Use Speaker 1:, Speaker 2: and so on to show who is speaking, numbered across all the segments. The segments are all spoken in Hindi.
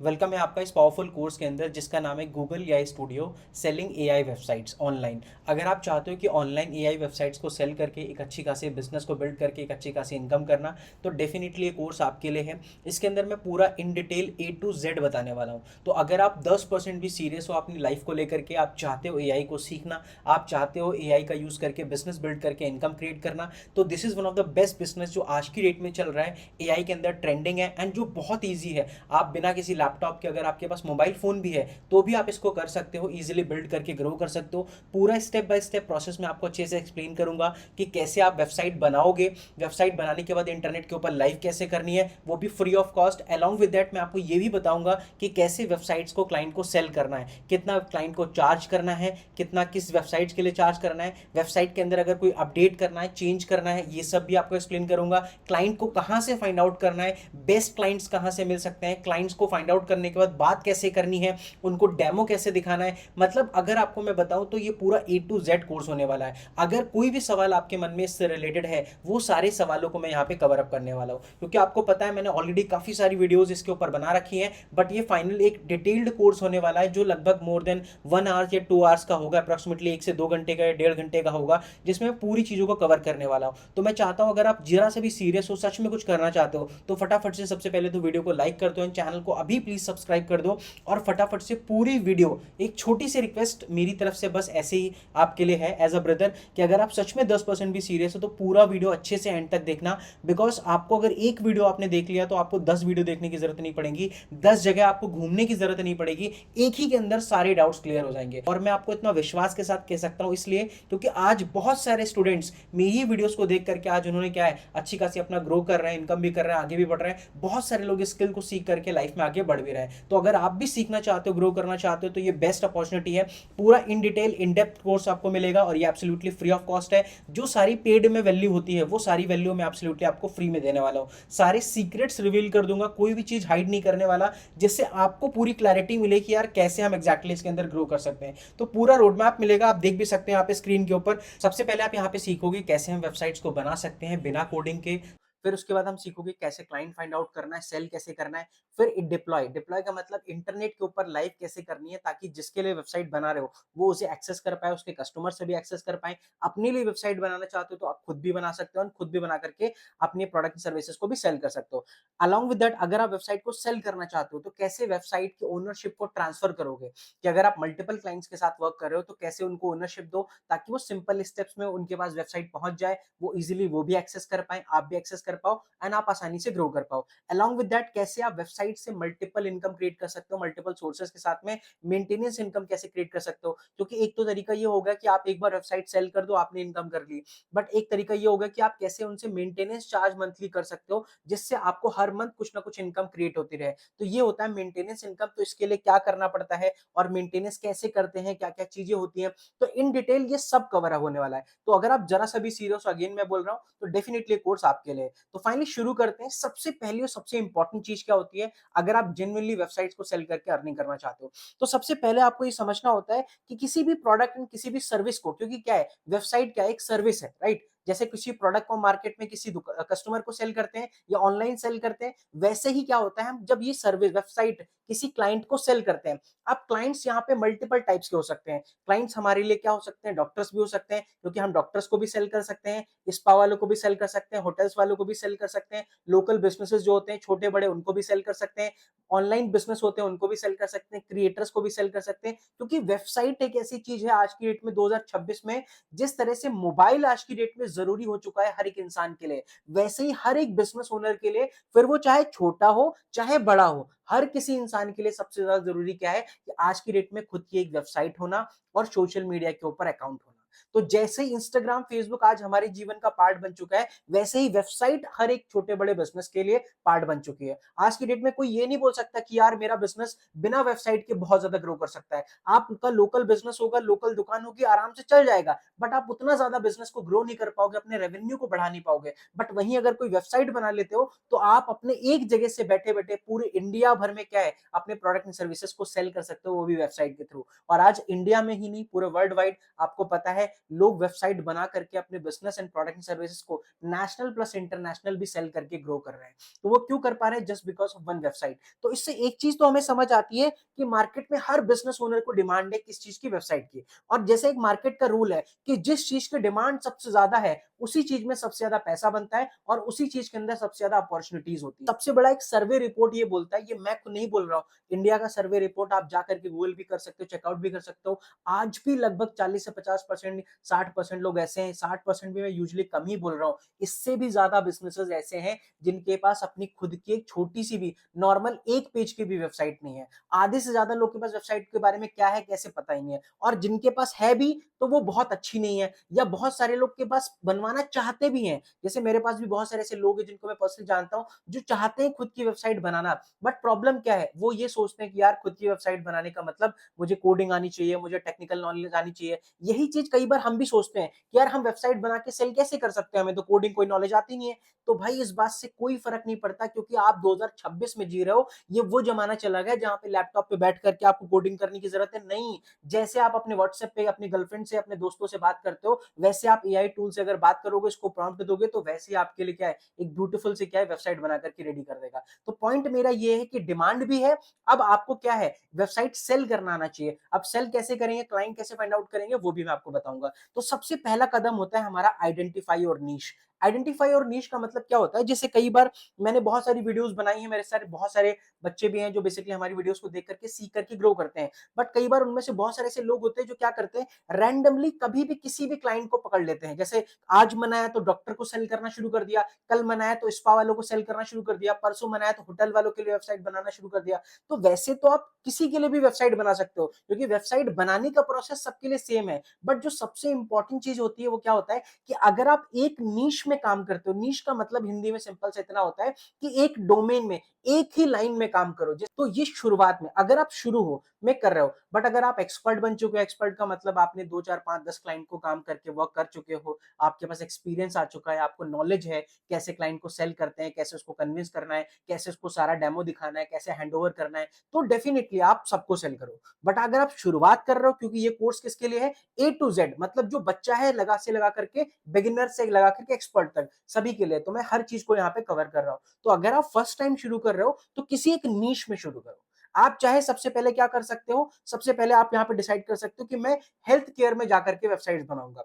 Speaker 1: वेलकम है आपका इस पावरफुल कोर्स के अंदर जिसका नाम है Google AI studio selling AI websites online. अगर आप चाहते हो कि ऑनलाइन एआई वेबसाइट्स को सेल करके एक अच्छी खासी बिजनेस को बिल्ड करके एक अच्छी खासी इनकम करना, तो डेफिनेटली ये कोर्स आपके लिए है। इसके अंदर मैं पूरा in detail A to Z बताने वाला हूँ। तो अगर आप 10% भी सीरियस हो अपनी लाइफ को लेकर के, आप चाहते हो एआई को सीखना, आप चाहते हो एआई का यूज़ करके बिजनेस बिल्ड करके इनकम क्रिएट करना, तो this is one of the best business जो आज की डेट में चल रहा है, एआई के अंदर ट्रेंडिंग है एंड जो बहुत ईजी है। आप बिना किसी लैपटॉप के, अगर आपके पास मोबाइल फोन भी है तो भी आप इसको कर सकते हो, इजीली बिल्ड करके ग्रो कर सकते हो। पूरा स्टेप बाय स्टेप प्रोसेस में आपको अच्छे से एक्सप्लेन करूंगा कि कैसे आप वेबसाइट बनाओगे, वेबसाइट बनाने के बाद इंटरनेट के ऊपर लाइव कैसे करनी है, वो भी free of cost. Along with that मैं आपको ये भी बताऊंगा कि कैसे वेबसाइट्स को क्लाइंट को सेल करना है, कितना क्लाइंट को चार्ज करना है, कितना किस वेबसाइट के लिए चार्ज करना है, वेबसाइट के अंदर अगर कोई अपडेट करना है, चेंज करना है, ये सब भी आपको एक्सप्लेन करूंगा। क्लाइंट को कहां से फाइंड आउट करना है, बेस्ट क्लाइंट्स कहां से मिल सकते हैं, क्लाइंट्स को फाइंड आउट करने के बाद बात कैसे करनी है, उनको डेमो कैसे दिखाना है। मतलब अगर आपको मैं बताऊं तो ये पूरा A to Z कोर्स होने वाला है। अगर कोई भी सवाल आपके मन में इससे रिलेटेड है, वो सारे सवालों को मैं यहाँ पे कवर अप करने वाला हूँ, क्योंकि आपको पता है मैंने ऑलरेडी काफी सारी वीडियोस इसके ऊपर बना रखी हैं। बट ये फाइनल एक डिटेल्ड कोर्स होने वाला है जो लगभग मोर देन 1 आवर या 2 आवर्स का होगा, अप्रोक्सीमेटली 1 से 2 घंटे का या 1.5 घंटे का होगा, जिसमें मैं पूरी चीजों को कवर करने वाला हूँ। तो मैं चाहता हूँ अगर आप जरा से भी सीरियस हो, सच में कुछ करना चाहते हो, तो फटाफट से सबसे पहले तो वीडियो को लाइक कर दो, चैनल को अभी प्लीज सब्सक्राइब कर दो, और फटाफट से पूरी वीडियो, एक छोटी सी रिक्वेस्ट मेरी तरफ से बस ऐसे ही आपके लिए है एज अ ब्रदर, कि अगर आप सच में 10% भी सीरियस हो तो पूरा वीडियो अच्छे से एंड तक देखना। बिकॉज आपको अगर एक वीडियो आपने देख लिया तो आपको 10 वीडियो देखने की जरूरत नहीं पड़ेगी, 10 जगह आपको घूमने की जरूरत नहीं पड़ेगी, एक ही के अंदर सारे डाउट्स क्लियर हो जाएंगे। और मैं आपको इतना विश्वास के साथ कह सकता हूं इसलिए क्योंकि आज बहुत सारे स्टूडेंट्स मेरी वीडियोस को देख करके आज उन्होंने क्या है, अच्छी खासी अपना ग्रो कर रहे हैं, इनकम भी कर रहे हैं, आगे भी बढ़ रहे हैं। बहुत सारे लोग इस स्किल को सीख करके लाइफ में आगे बढ़ भी रहे हैं। तो अगर आप भी सीखना चाहते हो, ग्रो करना चाहते हो, तो ये बेस्ट अपॉर्चुनिटी है। पूरा in detail in depth course आपको मिलेगा और ये एब्सोल्युटली फ्री ऑफ कॉस्ट है। जो सारी पेड में वैल्यू होती है वो सारी वैल्यू मैं एब्सोल्युटली आपको फ्री में देने वाला हूं। सारे सीक्रेट्स रिवील कर दूंगा, कोई भी चीज हाइड नहीं करने वाला, जिससे आपको पूरी क्लैरिटी मिले कि यार कैसे हम एग्जैक्टली इसके अंदर ग्रो कर सकते हैं। तो पूरा रोड मैप मिलेगा, आप देख भी सकते हैं यहाँ पे स्क्रीन के ऊपर। सबसे पहले आप यहाँ पे सीखोगे कैसे हम वेबसाइट्स को बना सकते हैं बिना कोडिंग के। फिर उसके बाद हम सीखोगे कैसे क्लाइंट फाइंड आउट करना है, सेल कैसे करना है। फिर डिप्लॉय, डिप्लॉय का मतलब इंटरनेट के ऊपर लाइव कैसे करनी है, ताकि जिसके लिए वेबसाइट बना रहे हो वो उसे एक्सेस कर पाए, उसके कस्टमर से भी एक्सेस कर पाए। अपने लिए वेबसाइट बनाना चाहते हो तो आप खुद भी बना सकते हो, और खुद भी बना करके अपने प्रोडक्ट सर्विसेज को भी सेल कर सकते हो। अलॉन्ग विद दैट अगर आप वेबसाइट को सेल करना चाहते हो तो कैसे वेबसाइट की ओनरशिप को ट्रांसफर करोगे, कि अगर आप मल्टीपल क्लाइंट्स के साथ वर्क कर रहे हो तो कैसे उनको ओनरशिप दो, ताकि वो सिंपल स्टेप्स में उनके पास वेबसाइट पहुंच जाए, वो इजीली वो भी एक्सेस कर पाए, आप भी एक्सेस कर पाओ, एंड आप आसानी से ग्रो कर पाओ। अलॉन्ग विद दैट कैसे आप वेबसाइट से मल्टीपल इनकम क्रिएट कर सकते हो, मल्टीपल सोर्सेज के साथ में मेंटेनेंस इनकम कैसे क्रिएट कर सकते हो। क्योंकि एक तो तरीका ये होगा कि आप एक बार वेबसाइट सेल कर दो, आपने इनकम कर ली, बट एक तरीका ये होगा कि आप कैसे उनसे मेंटेनेंस चार्ज मंथली कर सकते हो, जिससे आपको हर मंथ कुछ ना कुछ इनकम क्रिएट होती रहे। तो ये होता है मेंटेनेंस इनकम। तो इसके लिए क्या करना पड़ता है और मेंटेनेंस कैसे करते हैं, क्या क्या चीजें होती हैं, तो इन डिटेल ये सब कवर होने वाला है। तो अगर आप जरा सा भी सीरियस हो, अगेन मैं बोल रहा हूँ, तो डेफिनेटली कोर्स आपके लिए। तो फाइनली शुरू करते हैं। सबसे पहली और सबसे इंपॉर्टेंट चीज क्या होती है अगर आप जेन्युइनली वेबसाइट्स को सेल करके अर्निंग करना चाहते हो, तो सबसे पहले आपको ये समझना होता है कि किसी भी प्रोडक्ट एंड किसी भी सर्विस को, क्योंकि क्या है, वेबसाइट क्या है, एक सर्विस है, राइट। जैसे किसी प्रोडक्ट को मार्केट में किसी कस्टमर को सेल करते हैं या ऑनलाइन सेल करते हैं, वैसे ही क्या होता है, हम जब ये सर्विस वेबसाइट किसी क्लाइंट को सेल करते हैं। अब क्लाइंट्स यहाँ पे मल्टीपल टाइप्स के हो सकते हैं। क्लाइंट्स हमारे लिए क्या हो सकते हैं, डॉक्टर्स भी हो सकते हैं, क्योंकि हम डॉक्टर्स को भी सेल कर सकते हैं, स्पा वालों को भी सेल कर सकते हैं, होटल्स वालों को भी सेल कर सकते हैं, लोकल बिजनेसेस जो होते हैं छोटे बड़े उनको भी सेल कर सकते हैं, ऑनलाइन बिजनेस होते हैं उनको भी सेल कर सकते हैं, क्रिएटर्स को भी सेल कर सकते हैं। क्योंकि वेबसाइट एक ऐसी चीज है आज की डेट में 2026 में, जिस तरह से मोबाइल आज की डेट में जरूरी हो चुका है हर एक इंसान के लिए, वैसे ही हर एक बिजनेस ओनर के लिए, फिर वो चाहे छोटा हो चाहे बड़ा हो, हर किसी इंसान के लिए सबसे ज्यादा जरूरी क्या है कि आज की डेट में खुद की एक वेबसाइट होना और सोशल मीडिया के ऊपर अकाउंट होना। तो जैसे ही इंस्टाग्राम फेसबुक आज हमारे जीवन का पार्ट बन चुका है, वैसे ही वेबसाइट हर एक छोटे बड़े बिजनेस के लिए पार्ट बन चुकी है। आज की डेट में कोई ये नहीं बोल सकता कि यार मेरा बिजनेस बिना वेबसाइट के बहुत ज्यादा ग्रो कर सकता है। आपका लोकल बिजनेस होगा, लोकल दुकान होगी, आराम से चल जाएगा, बट आप उतना ज्यादा बिजनेस को ग्रो नहीं कर पाओगे, अपने रेवेन्यू को बढ़ा नहीं पाओगे। बट वहीं अगर कोई वेबसाइट बना लेते हो तो आप अपने एक जगह से बैठे बैठे पूरे इंडिया भर में क्या है, अपने प्रोडक्ट एंड सर्विसेज को सेल कर सकते हो, वो भी वेबसाइट के थ्रू। और आज इंडिया में ही नहीं, पूरे वर्ल्ड वाइड आपको पता है लोग वेबसाइट बना करके अपने business and product and services को नेशनल प्लस इंटरनेशनल भी सेल करके ग्रो कर रहे हैं। तो वो क्यों कर पा रहे हैं? Just because of one website. तो इससे एक चीज तो हमें समझ आती है कि मार्केट में हर बिजनेस ओनर को डिमांड है किस चीज की? वेबसाइट की। और जैसे एक मार्केट का रूल है कि जिस चीज की डिमांड सबसे ज्यादा है उसी चीज में सबसे ज्यादा पैसा बनता है और उसी चीज के अंदर सबसे ज्यादा अपॉर्चुनिटीज होती है। सबसे बड़ा एक सर्वे रिपोर्ट ये बोलता है, ये मैं नहीं बोल रहा हूं, इंडिया का सर्वे रिपोर्ट आप जाकर के गूगल भी कर सकते हो, चेकआउट भी कर सकते हो। आज भी लगभग 40 से 50%, 60% लोग ऐसे हैं, 60% भी मैं यूजुअली कम ही बोल रहा हूं, इससे भी ज्यादा बिजनेसेस ऐसे हैं जिनके पास अपनी खुद की एक छोटी सी भी नॉर्मल एक पेज की भी वेबसाइट नहीं है। आधे से ज्यादा लोग के पास वेबसाइट के बारे में क्या है कैसे पता ही नहीं है, और जिनके पास है भी तो वो बहुत अच्छी नहीं है, या बहुत सारे लोग के पास बनवाना चाहते भी हैं। जैसे मेरे पास भी बहुत सारे ऐसे लोग हैं जिनको मैं पर्सनली जानता हूं जो चाहते हैं खुद की वेबसाइट बनाना, बट प्रॉब्लम क्या है? वो ये सोचते हैं कि यार खुद की वेबसाइट बनाने का मतलब मुझे कोडिंग आनी चाहिए, मुझे टेक्निकल नॉलेज आनी चाहिए। यही चीज कई बार हम भी सोचते हैं कि यार हम वेबसाइट बना के सेल कैसे कर सकते हैं, हमें तो कोडिंग कोई नॉलेज आती नहीं है। तो भाई इस बात से कोई फर्क नहीं पड़ता, क्योंकि आप 2026 में जी रहे हो। ये वो जमाना चला गया जहां पे लैपटॉप पे बैठ करके आपको कोडिंग करने की जरूरत है नहीं। जैसे आप अपने व्हाट्सएप पे अपनी गर्लफ्रेंड से अपने दोस्तों से बात करते हो, वैसे आप एआई टूल से अगर बात करोगे, इसको प्रॉम्प्ट दोगे, तो वैसे ही आपके लिए क्या है, एक ब्यूटीफुल से क्या है वेबसाइट बना करके रेडी कर देगा। तो पॉइंट मेरा ये है कि डिमांड भी है, अब आपको क्या है, वेबसाइट सेल करना आना चाहिए। अब सेल कैसे करेंगे, क्लाइंट कैसे फाइंड आउट करेंगे, वो भी मैं आपको बताऊंगा। तो सबसे पहला कदम होता है हमारा आइडेंटिफाई और नीश। आइडेंटिफाई और नीश का मतलब क्या होता है? जैसे कई बार मैंने बहुत सारी वीडियोस बनाई है, मेरे सारे बहुत सारे बच्चे भी हैं जो बेसिकली हमारी वीडियोस को देख करके सीख करके ग्रो करते हैं, बट कई बार उनमें से बहुत सारे ऐसे लोग होते हैं जो क्या करते हैं, रैंडमली कभी भी किसी भी क्लाइंट को पकड़ लेते हैं। जैसे आज मनाया तो डॉक्टर को सेल करना शुरू कर दिया, कल मनाया तो स्पा वालों को सेल करना शुरू कर दिया, परसों मनाया तो होटल वालों के लिए वेबसाइट बनाना शुरू कर दिया। तो वैसे तो आप किसी के लिए भी वेबसाइट बना सकते हो, क्योंकि वेबसाइट बनाने का प्रोसेस सबके लिए सेम है। बट जो सबसे इंपॉर्टेंट चीज होती है वो क्या होता है कि अगर आप एक नीश में काम करते हो, नीश का मतलब हिंदी में सिंपल से इतना होता है कि एक डोमेन में एक ही लाइन में काम करो। तो ये शुरुआत में अगर आप शुरू हो में कर रहे हो, बट अगर आप एक्सपर्ट बन चुके हो, एक्सपर्ट का मतलब आपने 2 4 5 10 क्लाइंट को काम करके वर्क कर चुके हो, आपके पास एक्सपीरियंस आ चुका है, आपको नॉलेज है कैसे क्लाइंट को सेल करते हैं, कैसे उसको कन्विंस करना है, कैसे उसको सारा डेमो दिखाना है, कैसे हैंडओवर करना है, तो डेफिनेटली आप सबको सेल करो। बट अगर आप शुरुआत कर रहे हो, क्योंकि ये कोर्स किसके लिए है, ए टू जेड, मतलब जो बच्चा है लगा से लगा करके, बिगिनर से लगा करके एक्सपर्ट तक सभी के लिए, तो मैं हर चीज को यहाँ पे कवर कर रहा हूँ। तो अगर आप फर्स्ट टाइम शुरू कर रहे हो तो किसी एक नीश में शुरू करो। आप चाहे सबसे पहले क्या कर सकते हो, सबसे पहले आप यहाँ पे डिसाइड कर सकते हो कि मैं हेल्थ केयर में जाकर के वेबसाइट बनाऊंगा,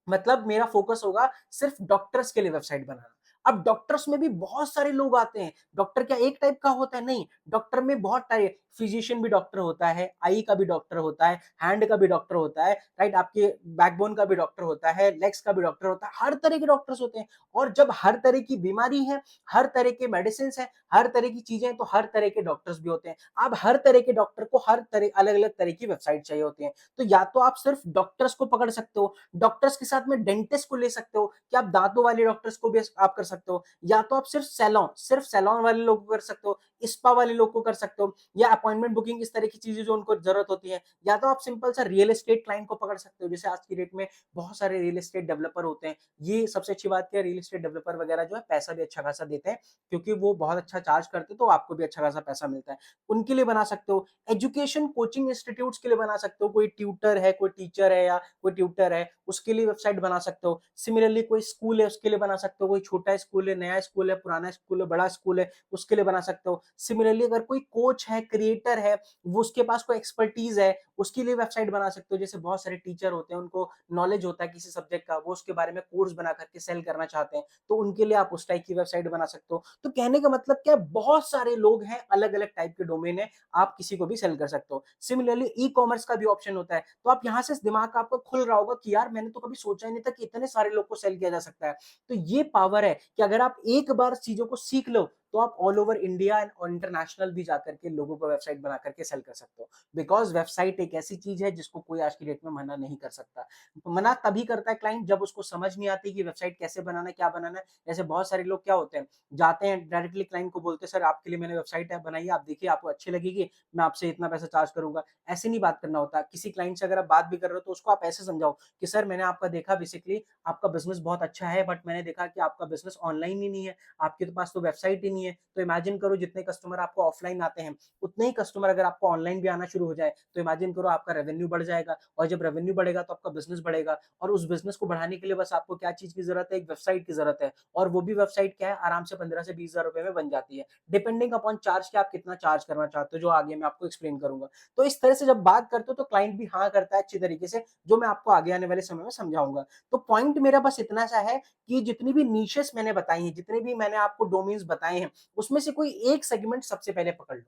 Speaker 1: मतलब मेरा फोकस होगा सिर्फ डॉक्टर्स के लिए वेबसाइट बनाना। अब डॉक्टर्स में भी बहुत सारे लोग आते हैं, डॉक्टर क्या एक टाइप का होता है? नहीं, डॉक्टर में बहुत टाइप, फिजिशियन भी डॉक्टर होता है, आई का भी डॉक्टर होता है, हैंड का भी डॉक्टर होता है, राइट, आपके बैकबोन का भी डॉक्टर होता है, लेग्स का भी डॉक्टर होता है, हर तरह के डॉक्टर्स होते हैं। और जब हर तरह की बीमारी है, हर तरह के मेडिसिन है, हर तरह की चीजें, तो हर तरह के डॉक्टर्स भी होते हैं। अब हर तरह के डॉक्टर को हर तरह अलग अलग तरह की वेबसाइट चाहिए होती है। तो या तो आप सिर्फ डॉक्टर्स को पकड़ सकते हो, डॉक्टर्स के साथ में डेंटिस्ट को ले सकते हो कि आप दांतों वाले डॉक्टर्स को भी आप कर सकते हो, या तो आप सिर्फ सैलून वाले लोग को कर सकते हो, स्पा वाले लोग को कर सकते हो, या अपॉइंटमेंट बुकिंग, इस तरह की चीजें जो उनको जरूरत होती है, या तो आप सिंपल सा रियल एस्टेट क्लाइंट को पकड़ सकते हो। जैसे आज की डेट में बहुत सारे रियल एस्टेट डेवलपर होते हैं, ये सबसे अच्छी बात क्या है, रियल एस्टेट डेवलपर वगैरह जो है पैसा भी अच्छा खासा देते हैं, क्योंकि वो बहुत अच्छा चार्ज करते हैं, तो आपको भी अच्छा खासा पैसा मिलता है। उनके लिए बना सकते हो, एजुकेशन कोचिंग इंस्टीट्यूट्स के लिए बना सकते हो, कोई ट्यूटर है, कोई टीचर है, या कोई ट्यूटर है, उसके लिए वेबसाइट बना सकते हो। सिमिलरली कोई स्कूल है, उसके लिए बना सकते हो, कोई छोटा स्कूल है, नया स्कूल है, पुराना स्कूल है, बड़ा स्कूल है, उसके लिए बना सकते हो। सिमिलरली अगर कोई कोच है, क्रिएटर है, वो उसके पास कोई एक्सपर्टीज है, उसके लिए वेबसाइट बना सकते हो। जैसे बहुत सारे टीचर होते हैं, उनको नॉलेज होता है किसी सब्जेक्ट का, वो उसके बारे में कोर्स बना करके सेल करना चाहते हैं, तो उनके लिए आप उस टाइप की वेबसाइट बना सकते हो। तो कहने का मतलब क्या है, बहुत सारे लोग हैं, अलग अलग टाइप के डोमेन है, आप किसी को भी सेल कर सकते हो। सिमिलरली ई कॉमर्स का भी ऑप्शन होता है, तो आप यहां से दिमाग आपका खुल रहा होगा कि यार मैंने तो कभी सोचा ही नहीं था कि इतने सारे लोग को सेल किया जा सकता है। तो ये पावर है कि अगर आप एक बार चीजों को सीख लो, तो आप all over India and international भी जाकर के लोगों को वेबसाइट बना करके सेल कर सकते हो। बिकॉज वेबसाइट एक ऐसी चीज है जिसको कोई आज की डेट में मना नहीं कर सकता। मना तभी करता है क्लाइंट जब उसको समझ नहीं आती कि वेबसाइट कैसे बनाना है, क्या बनाना है। जैसे बहुत सारे लोग क्या होते हैं, जाते हैं डायरेक्टली क्लाइंट को बोलते हैं सर आपके लिए मैंने वेबसाइट है बनाई है, आप देखिए आपको अच्छी लगेगी, मैं आपसे इतना पैसा चार्ज करूंगा। ऐसे नहीं बात करना होता। किसी क्लाइंट से अगर आप बात भी कर रहे हो तो उसको आप ऐसे समझाओ कि सर मैंने आपका देखा, बेसिकली आपका बिजनेस बहुत अच्छा है, बट मैंने देखा कि आपका बिजनेस ऑनलाइन ही नहीं है, आपके पास तो वेबसाइट ही नहीं नहीं है, तो इमेजिन करो जितने कस्टमर आपको ऑफलाइन आते हैं, उतने ही कस्टमर अगर आपको ऑनलाइन भी आना शुरू हो जाए, तो इमेजिन करो आपका रेवेन्यू बढ़ जाएगा, और जब रेवेन्यू बढ़ेगा तो आपका बिज़नेस बढ़ेगा, और उस बिज़नेस को बढ़ाने के लिए बस आपको क्या चीज़ की ज़रूरत है? एक वेबसाइट की ज़रूरत है, और वो भी वेबसाइट क्या है? आराम से 15 से 20 हज़ार रुपए में बन जाती है, डिपेंडिंग अपॉन चार्ज कि आप कितना चार्ज करना चाहते हो, जो आगे मैं आपको एक्सप्लेन करूँगा। तो इस तरह से जब बात करते हो तो क्लाइंट भी हाँ करता है अच्छी तरीके से, जो मैं आपको आगे आने वाले समय में समझाऊँगा। तो पॉइंट मेरा बस इतना सा है कि जितनी भी निशेस मैंने बताई हैं, जितने भी मैंने आपको डोमेन्स बताए हैं, उसमें से कोई एक सेगमेंट सबसे पहले पकड़ लो।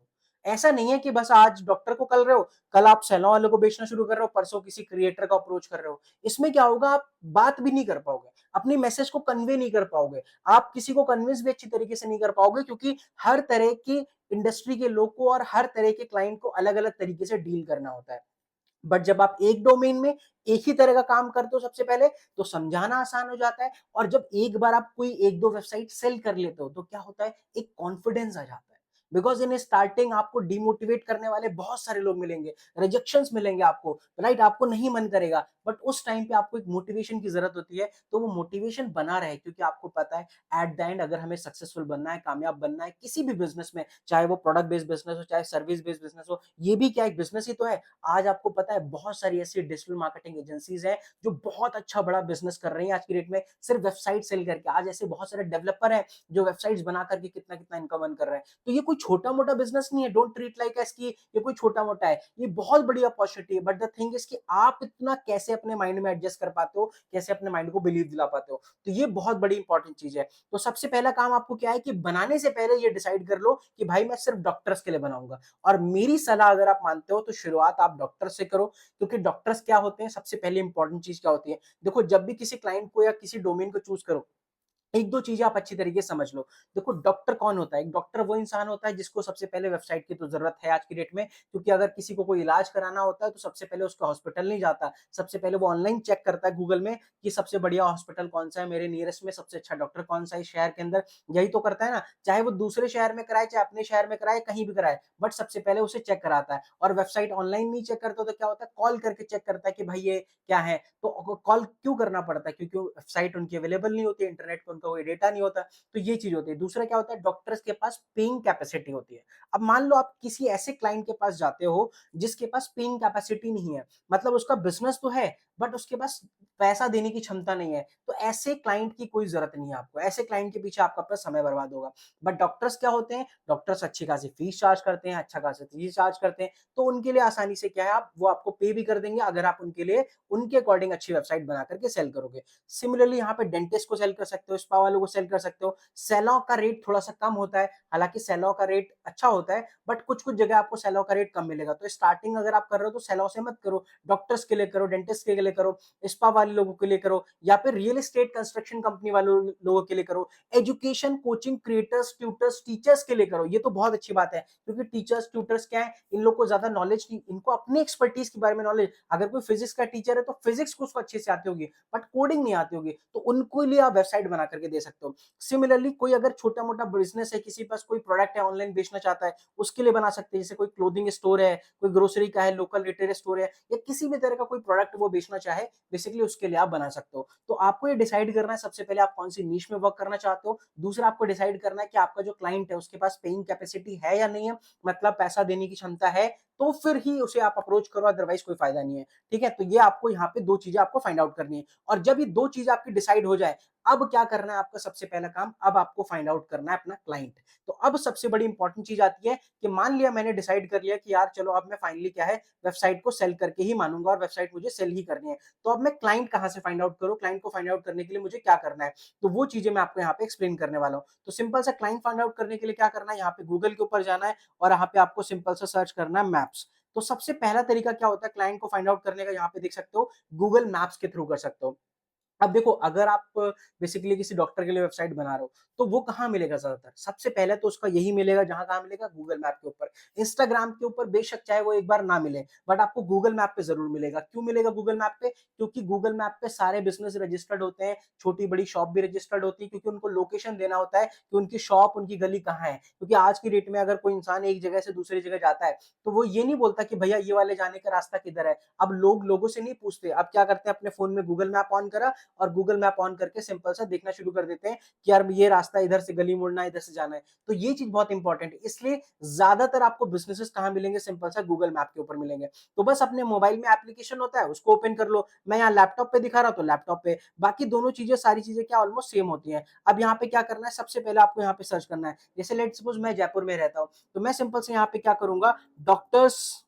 Speaker 1: ऐसा नहीं है कि बस आज डॉक्टर को कर रहे हो, कल आप सैलून वालों को बेचना शुरू कर रहे हो, परसों किसी क्रिएटर को अप्रोच कर रहे हो। इसमें क्या होगा, आप बात भी नहीं कर पाओगे, अपनी मैसेज को कन्वे नहीं कर पाओगे, आप किसी को कन्विंस भी अच्छी तरीके से नहीं कर पाओगे, क्योंकि हर तरह की इंडस्ट्री के लोग को और हर तरह के क्लाइंट को अलग-अलग तरीके से डील करना होता है। बट जब आप एक डोमेन में एक ही तरह का काम करते हो सबसे पहले, तो समझाना आसान हो जाता है, और जब एक बार आप कोई 1-2 वेबसाइट सेल कर लेते हो, तो क्या होता है, एक कॉन्फिडेंस आ जाता है। बिकॉज़ इन स्टार्टिंग आपको डिमोटिवेट करने वाले बहुत सारे लोग मिलेंगे, रिजेक्शंस मिलेंगे आपको, राइट? आपको नहीं मन करेगा, बट उस टाइम पे आपको एक मोटिवेशन की ज़रूरत होती है, तो वो मोटिवेशन बना रहे, क्योंकि आपको पता है एट द एंड अगर हमें सक्सेसफुल बनना है, कामयाब बनना है किसी भी बिज़नेस में, चाहे वो प्रोडक्ट बेस्ड बिज़नेस हो, चाहे सर्विस बेस्ड बिज़नेस हो, ये भी क्या एक बिज़नेस ही तो है। आज आपको पता है बहुत सारी ऐसी डिजिटल मार्केटिंग एजेंसीज हैं जो बहुत अच्छा बड़ा बिजनेस कर रही हैं आज की डेट में, सिर्फ वेबसाइट सेल करके। आज ऐसे बहुत सारे डेवलपर हैं जो वेबसाइट्स बना करके कितना कितना इनकम अर्न कर रहे हैं। तो ये कोई छोटा मोटा बिजनेस नहीं है, डोंट ट्रीट लाइक एस कि ये कोई छोटा मोटा है, ये बहुत बड़ी अपॉर्चुनिटी है। बट द थिंग इज कि आप इतना कैसे अपने माइंड में एडजस्ट कर पाते हो, कैसे अपने माइंड को बिलीव दिला पाते हो, तो ये बहुत बड़ी इंपॉर्टेंट चीज है। तो सबसे पहला काम आपको क्या है कि बनाने से पहले ये डिसाइड कर लो कि भाई मैं सिर्फ डॉक्टर्स के लिए बनाऊंगा, और मेरी सलाह अगर आप मानते हो तो शुरुआत आप डॉक्टर से करो, क्योंकि डॉक्टर्स क्या होते हैं, सबसे पहले इंपॉर्टेंट चीज क्या होती है, देखो जब भी किसी क्लाइंट को या किसी डोमेन को चूज करो, एक दो चीजें आप अच्छी तरीके से समझ लो। देखो डॉक्टर कौन होता है? एक डॉक्टर वो इंसान होता है जिसको सबसे पहले वेबसाइट की तो जरूरत है आज की डेट में, क्योंकि अगर किसी को कोई इलाज कराना होता है तो सबसे पहले उसका हॉस्पिटल नहीं जाता, सबसे पहले वो ऑनलाइन चेक करता है गूगल में कि सबसे बढ़िया हॉस्पिटल कौन सा है, मेरे नियरेस्ट में सबसे अच्छा डॉक्टर कौन सा है इस शहर के अंदर। यही तो करता है ना, चाहे वो दूसरे शहर में कराए, चाहे अपने शहर में कराए, कहीं भी कराए, बट सबसे पहले उसे चेक कराता है। और वेबसाइट ऑनलाइन नहीं चेक करता तो क्या होता है, कॉल करके चेक करता है कि भाई ये क्या है। तो कॉल क्यों करना पड़ता है? क्योंकि वेबसाइट उनकी अवेलेबल नहीं होती, इंटरनेट पर उनका कोई डेटा नहीं होता। तो ये चीज होती है। दूसरा क्या होता है, डॉक्टर्स के पास पेइंग कैपेसिटी होती है। अब मान लो आप किसी ऐसे क्लाइंट के पास जाते हो जिसके पास पेइंग कैपेसिटी नहीं है, मतलब उसका बिजनेस तो है बट उसके पास पैसा देने की क्षमता नहीं है, तो ऐसे क्लाइंट की कोई जरूरत नहीं है आपको, ऐसे क्लाइंट के पीछे आपका अपना समय बर्बाद होगा। बट डॉक्टर्स क्या होते हैं, डॉक्टर्स अच्छी खासी फीस चार्ज करते हैं, अच्छा खासा फीस चार्ज करते हैं, तो उनके लिए आसानी से क्या है, आप वो आपको पे भी कर देंगे अगर आप उनके लिए उनके अकॉर्डिंग अच्छी वेबसाइट बना करके सेल करोगे। सिमिलरली यहाँ पे डेंटिस्ट को सेल कर सकते हो, स्पा वालों को सेल कर सकते हो। सैलून का रेट थोड़ा सा कम होता है, हालांकि सैलून का रेट अच्छा होता है, बट कुछ कुछ जगह आपको सैलून का रेट कम मिलेगा। तो स्टार्टिंग अगर आप कर रहे हो तो सैलून से मत करो, डॉक्टर्स के लिए करो, डेंटिस्ट के लिए करो, स्पा वाले लोगों के लिए करो, या फिर रियल एस्टेट कंस्ट्रक्शन कंपनी वालों लोगों के लिए करो, education coaching creators tutors teachers के लिए करो। ये तो बहुत अच्छी बात है, क्योंकि टीचर्स ट्यूटर्स क्या है, इन लोग को ज्यादा नॉलेज नहीं, इनको अपने एक्सपर्टीज के बारे में नॉलेज। अगर कोई फिजिक्स का टीचर है तो फिजिक्स को उसको अच्छे से आती होगी, बट कोडिंग नहीं आती होगी, तो उनको लिए आप वेबसाइट बना करके दे सकते हो। सिमिलरली कोई अगर छोटा मोटा बिजनेस है, किसी के पास कोई प्रोडक्ट है ऑनलाइन बेचना चाहता है, उसके लिए बना सकते हैं। जैसे कोई क्लोथिंग स्टोर है, कोई ग्रोसरी का है, लोकल रिटेल स्टोर है, या किसी भी तरह का कोई प्रोडक्ट वो बेचना चाहे, बेसिकली उसके लिए आप बना सकते हो। तो आपको ये डिसाइड करना है सबसे पहले आप कौन सी नीश में वर्क करना चाहते हो। दूसरा आपको डिसाइड करना है कि आपका जो क्लाइंट है उसके पास पेइंग कैपेसिटी है या नहीं है, मतलब पैसा देने की क्षमता है, तो फिर ही उसे आप अप्रोच करो, अदरवाइज कोई फायदा नहीं है। ठीक है, तो ये आपको यहाँ पे दो चीजें आपको फाइंड आउट करनी है। और जब ये दो चीजें आपकी डिसाइड हो जाए, अब क्या करना है आपका सबसे पहला काम, अब आपको फाइंड आउट करना है अपना क्लाइंट। तो अब सबसे बड़ी इंपॉर्टेंट चीज आती है कि मान लिया मैंने डिसाइड कर लिया कि यार चलो अब मैं फाइनली क्या है, वेबसाइट को सेल करके ही मानूंगा और वेबसाइट मुझे सेल ही करनी है। तो अब मैं क्लाइंट कहां से फाइंड आउट करूं, क्लाइंट को फाइंड आउट करने के लिए मुझे क्या करना है, तो वो चीजें मैं आपको यहाँ पे एक्सप्लेन करने वाला हूँ। तो सिंपल सा क्लाइंट फाइंड आउट करने के लिए क्या करना है, यहाँ पे गूगल के ऊपर जाना है और यहाँ पे आपको सिंपल सा सर्च करना है मैप्स। तो सबसे पहला तरीका क्या होता है क्लाइंट को फाइंड आउट करने का, यहाँ पे देख सकते हो गूगल मैप्स के थ्रू कर सकते हो। अब देखो अगर आप बेसिकली किसी डॉक्टर के लिए वेबसाइट बना रहे हो, तो वो कहाँ मिलेगा ज्यादातर, सबसे पहले तो उसका यही मिलेगा जहां कहाँ मिलेगा, गूगल मैप के ऊपर। इंस्टाग्राम के ऊपर बेशक चाहे वो एक बार ना मिले, बट आपको गूगल मैप पे जरूर मिलेगा। क्यों मिलेगा गूगल मैप पे, क्योंकि गूगल मैप पे सारे बिजनेस रजिस्टर्ड होते हैं, छोटी बड़ी शॉप भी रजिस्टर्ड होती है, क्योंकि उनको लोकेशन देना होता है कि उनकी शॉप उनकी गली कहाँ है। क्योंकि आज की डेट में अगर कोई इंसान एक जगह से दूसरी जगह जाता है, तो वो ये नहीं बोलता कि भैया ये वाले जाने का रास्ता किधर है। अब लोग लोगों से नहीं पूछते, अब क्या करते हैं, अपने फोन में गूगल मैप ऑन करा, और गूगल मैप ऑन करके सिंपल सा देखना शुरू कर देते हैं कि यार ये रास्ता इधर से गली मुड़ना है, इधर से जाना है। तो ये चीज बहुत इंपॉर्टेंट है, इसलिए ज्यादातर आपको बिजनेसेस कहाँ मिलेंगे, सिंपल सा गूगल मैप के ऊपर मिलेंगे। तो बस अपने मोबाइल में एप्लीकेशन होता है, उसको ओपन कर लो। मैं यहाँ लैपटॉप पे दिखा रहा हूँ तो लैपटॉप पे, बाकी दोनों चीजें सारी चीजें क्या ऑलमोस्ट सेम होती हैं। अब यहाँ पे क्या करना है, सबसे पहले आपको यहाँ पे सर्च करना है। जैसे लेट सपोज मैं जयपुर में रहता हूँ, तो मैं सिंपल से यहाँ पे क्या करूंगा, डॉक्टर्स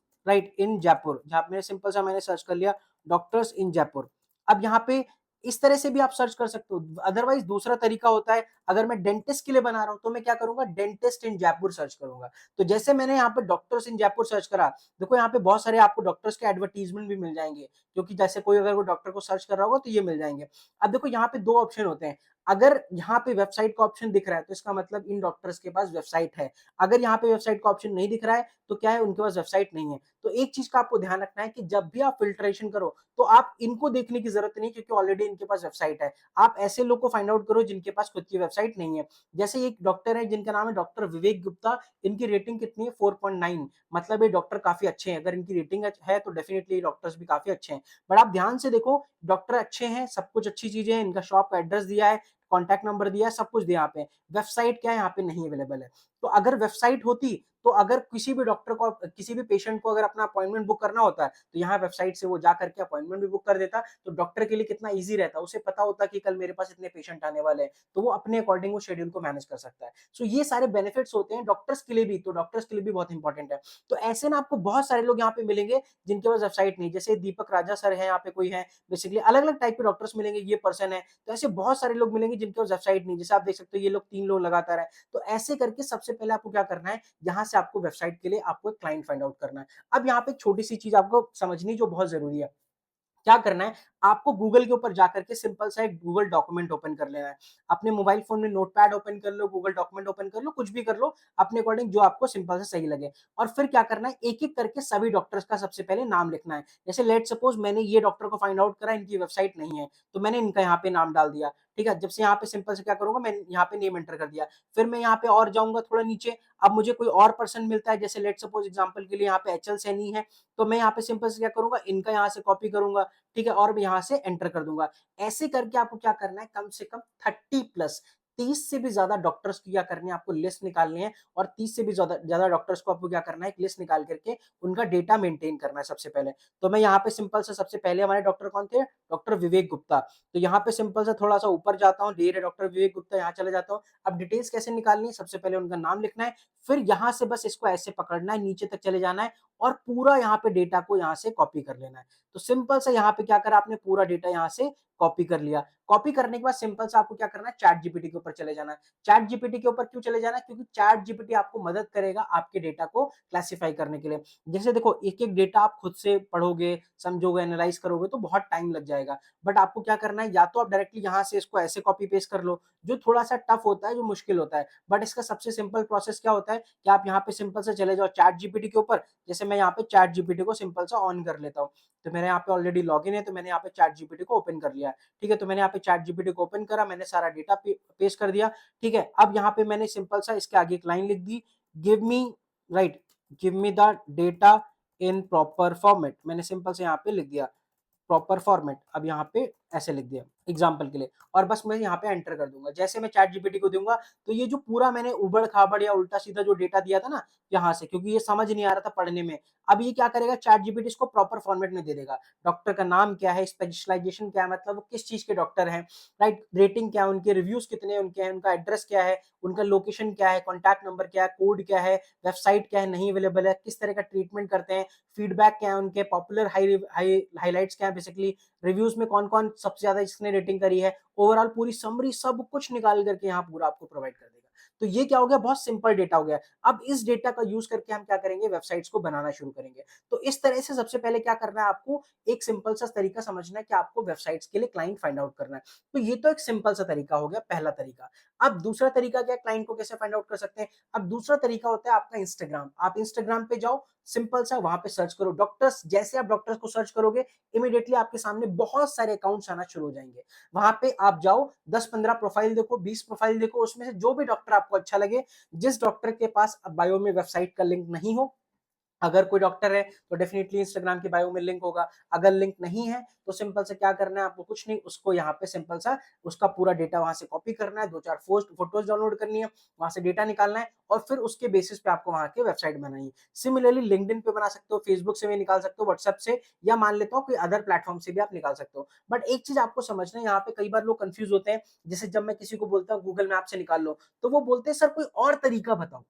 Speaker 1: राइट इन जयपुर, जहां पे सिंपल सा मैंने सर्च कर लिया डॉक्टर्स इन जयपुर। अब यहाँ पे इस तरह से भी आप सर्च कर सकते हो। अदरवाइज दूसरा तरीका होता है, अगर मैं डेंटिस्ट के लिए बना रहा हूं तो मैं क्या करूंगा, डेंटिस्ट इन जयपुर सर्च करूंगा। तो जैसे मैंने यहाँ पे डॉक्टर्स इन जयपुर सर्च करा, देखो यहाँ पे बहुत सारे आपको डॉक्टर्स के एडवर्टीजमेंट भी मिल जाएंगे, क्योंकि जैसे कोई अगर वो डॉक्टर को सर्च कर रहा होगा तो ये मिल जाएंगे। अब देखो यहाँ पे दो ऑप्शन होते हैं, अगर यहाँ पे वेबसाइट का ऑप्शन दिख रहा है तो इसका मतलब इन डॉक्टर्स के पास वेबसाइट है। अगर यहाँ पे वेबसाइट का ऑप्शन नहीं दिख रहा है तो क्या है, उनके पास वेबसाइट नहीं है। तो एक चीज का आपको ध्यान रखना है कि जब भी आप फिल्ट्रेशन करो तो आप इनको देखने की जरूरत नहीं, क्योंकि ऑलरेडी इनके पास वेबसाइट है। आप ऐसे लोग को फाइंड आउट करो जिनके पास खुद की वेबसाइट नहीं है। जैसे एक डॉक्टर है जिनका नाम है डॉक्टर विवेक गुप्ता, इनकी रेटिंग कितनी है, 4.9। मतलब ये डॉक्टर काफी अच्छे हैं, अगर इनकी रेटिंग है तो डेफिनेटली डॉक्टर्स भी काफी अच्छे हैं। बट आप ध्यान से देखो, डॉक्टर अच्छे हैं, सब कुछ अच्छी चीजें हैं, इनका शॉप का एड्रेस दिया है, कॉन्टैक्ट नंबर दिया है, सब कुछ दिया यहाँ पे। वेबसाइट क्या है, यहाँ पे नहीं अवेलेबल है। तो अगर वेबसाइट होती तो अगर किसी भी डॉक्टर को, किसी भी पेशेंट को अगर अपना अपॉइंटमेंट बुक करना होता है तो यहाँ वेबसाइट से वो जा करके अपॉइंटमेंट भी बुक कर देता। तो डॉक्टर के लिए कितना इजी रहता, उसे पता होता कि कल मेरे पास इतने पेशेंट आने वाले हैं, तो वो अपने अकॉर्डिंग वो शेड्यूल को मैनेज कर सकता है। सो ये सारे बेनिफिट्स होते हैं डॉक्टर्स के लिए भी, तो डॉक्टर्स के लिए भी बहुत इंपॉर्टेंट है। तो ऐसे ना आपको बहुत सारे लोग यहाँ पे मिलेंगे जिनके पास वेबसाइट नहीं, जैसे दीपक राजा सर है, यहाँ पे कोई है, बेसिकली अलग अलग टाइप के डॉक्टर्स मिलेंगे, ये पर्सन है। तो ऐसे बहुत सारे लोग मिलेंगे जिनके पास वेबसाइट नहीं, जैसे आप देख सकते हो ये लोग 3 लोग लगातार है। तो ऐसे करके सबसे पहले आपको क्या करना है, यहाँ से आपको वेबसाइट के लिए आपको एक क्लाइंट फाइंड आउट करना है। अब यहाँ पे छोटी सी चीज आपको समझनी जो बहुत जरूरी है, क्या करना है, आपको गूगल के ऊपर जाकर के सिंपल सा एक गूगल डॉक्यूमेंट ओपन कर लेना है। अपने मोबाइल फोन में नोटपैड ओपन कर लो, गूगल डॉक्यूमेंट ओपन कर लो, कुछ भी कर लो अपने अकॉर्डिंग जो आपको सिंपल से सही लगे। और फिर क्या करना है, एक एक करके सभी डॉक्टर्स का सबसे पहले नाम लिखना है। जैसे लेट सपोज मैंने ये डॉक्टर को फाइंड आउट करा, इनकी वेबसाइट नहीं है, तो मैंने इनका यहाँ पे नाम डाल दिया। ठीक है, जब से यहाँ पे सिंपल से क्या करूंगा, मैं यहाँ पे नेम एंटर कर दिया। फिर मैं यहाँ पे और जाऊंगा थोड़ा नीचे, अब मुझे कोई और पर्सन मिलता है, जैसे लेट सपोज एग्जांपल के लिए यहाँ पे एचएल सैनी है, तो मैं यहाँ पे सिंपल से क्या करूंगा, इनका यहाँ से कॉपी करूंगा। ठीक है, और मैं यहाँ से एंटर कर दूंगा। ऐसे करके आपको क्या करना है, कम से कम 30+, 30 से भी ज्यादा डॉक्टर्स की क्या करनी है, आपको लिस्ट निकालनी है। और 30 से भी ज्यादा ज्यादा डॉक्टर्स को आपको क्या करना है, एक लिस्ट निकाल करके उनका डेटा मेंटेन करना है सबसे पहले। तो मैं यहाँ पे सिंपल से सबसे पहले हमारे डॉक्टर कौन थे, डॉक्टर विवेक गुप्ता। तो यहाँ पे सिंपल से थोड़ा सा ऊपर जाता हूँ, ढेर है डॉक्टर विवेक गुप्ता, यहाँ चले जाता हूँ। अब डिटेल्स कैसे निकालनी है, सबसे पहले उनका नाम लिखना है, फिर यहाँ से बस इसको ऐसे पकड़ना है, नीचे तक चले जाना है और पूरा यहाँ पे डेटा को यहाँ से कॉपी कर लेना है। तो सिंपल से यहाँ पे क्या करा आपने, पूरा डेटा यहाँ से कॉपी कर लिया। कॉपी करने के बाद सिंपल से आपको क्या करना है, चैट जीपीटी के ऊपर चले जाना है। चैट जीपीटी के ऊपर क्यों चले जाना है, क्योंकि चैट जीपीटी आपको मदद करेगा आपके डेटा को क्लासिफाई करने के लिए। जैसे देखो, एक एक डेटा आप खुद से पढ़ोगे, समझोगे, एनालाइज करोगे तो बहुत टाइम लग जाएगा। बट आपको क्या करना है, या तो आप डायरेक्टली यहाँ से इसको ऐसे कॉपी पेस्ट कर लो, जो थोड़ा सा टफ होता है, जो मुश्किल होता है। बट इसका सबसे सिंपल प्रोसेस क्या होता है कि आप यहाँ पे सिंपल से चले जाओ चैट जीपीटी के ऊपर। जैसे मैं यहाँ पे चैट जीपीटी को सिंपल सा ऑन कर लेता हूँ, तो मेरे यहाँ पे ऑलरेडी लॉगिन है, तो मैंने यहाँ पे चैट जीपीटी को ओपन कर लिया है। ठीक है, तो मैंने यहाँ पे चैट जीपीटी को ओपन करा, मैंने सारा डेटा पेस्ट कर दिया। ठीक है, अब यहाँ पे मैंने सिंपल सा इसके आगे एक लाइन लिख दी, give me right, give me the data in proper format. मैंने सिंपल से यहाँ पे लिख दिया प्रॉपर फॉर्मेट। अब यहाँ पे ऐसे लिख दिया एग्जाम्पल के लिए, और बस मैं यहाँ पे एंटर कर दूंगा। जैसे मैं चैट जीपीटी को दूंगा तो ये जो पूरा मैंने उबड़ खाबड़ या उल्टा सीधा जो डेटा दिया था ना यहाँ से, क्योंकि ये समझ नहीं आ रहा था पढ़ने में, अब ये क्या करेगा, चैट जीपीटी इसको प्रॉपर फॉर्मेट में दे देगा। डॉक्टर का नाम क्या है, स्पेशलाइजेशन क्या है, मतलब वो किस चीज के डॉक्टर हैं, राइट, रेटिंग क्या है, उनके रिव्यूज कितने उनके हैं, उनका एड्रेस क्या है, उनका लोकेशन क्या है, कॉन्टैक्ट नंबर क्या है, कोड क्या है, वेबसाइट क्या है, नहीं अवेलेबल है, किस तरह का ट्रीटमेंट करते हैं, फीडबैक क्या है उनके, पॉपुलर हाईलाइट्स क्या है, बेसिकली रिव्यूज में कौन कौन सबसे ज्यादा जिसने रेटिंग करी है, ओवरऑल पूरी समरी सब कुछ निकाल करके यहाँ पूरा आपको प्रोवाइड कर देगा। तो ये क्या हो गया, बहुत सिंपल डेटा हो गया। अब इस डेटा का यूज करके हम क्या करेंगे, वेबसाइट्स को बनाना शुरू करेंगे। तो इस तरह से सबसे पहले क्या करना है, आपको एक सिंपल सा तरीका समझना है कि आपको वेबसाइट्स के लिए क्लाइंट फाइंड आउट करना है। तो ये तो एक सिंपल सा तरीका हो गया, पहला तरीका। अब दूसरा तरीका क्या, क्लाइंट को कैसे फाइंड आउट कर सकते हैं। अब दूसरा तरीका होता है आपका इंस्टाग्राम। आप इंस्टाग्राम पे जाओ, सिंपल सा वहां पे सर्च करो डॉक्टर्स। जैसे आप डॉक्टर्स को सर्च करोगे, इमीडिएटली आपके सामने बहुत सारे अकाउंट्स आना शुरू हो जाएंगे। वहां पे आप जाओ, 10-15 प्रोफाइल देखो, 20 प्रोफाइल देखो, उसमें से जो भी डॉक्टर आपको अच्छा लगे, जिस डॉक्टर के पास बायो में वेबसाइट का लिंक नहीं हो, अगर कोई डॉक्टर है तो डेफिनेटली इंस्टाग्राम की बायो में लिंक होगा। अगर लिंक नहीं है तो सिंपल से क्या करना है आपको, कुछ नहीं, उसको यहाँ पे सिंपल सा उसका पूरा डेटा वहां से कॉपी करना है, 2-4 फोटोज डाउनलोड करनी है, वहां से डेटा निकालना है और फिर उसके बेसिस पे आपको वहां की वेबसाइट बनानी है। सिमिलरली लिंक्डइन पे बना सकते हो, फेसबुक से भी निकाल सकते हो, व्हाट्सएप से, या मान लेता हूँ कोई अदर प्लेटफॉर्म से भी आप निकाल सकते हो। बट एक चीज आपको समझना है, यहाँ पे कई बार लोग कंफ्यूज होते हैं। जैसे जब मैं किसी को बोलता हूँ गूगल मैप से निकाल लो, तो वो बोलते हैं सर कोई और तरीका बताओ,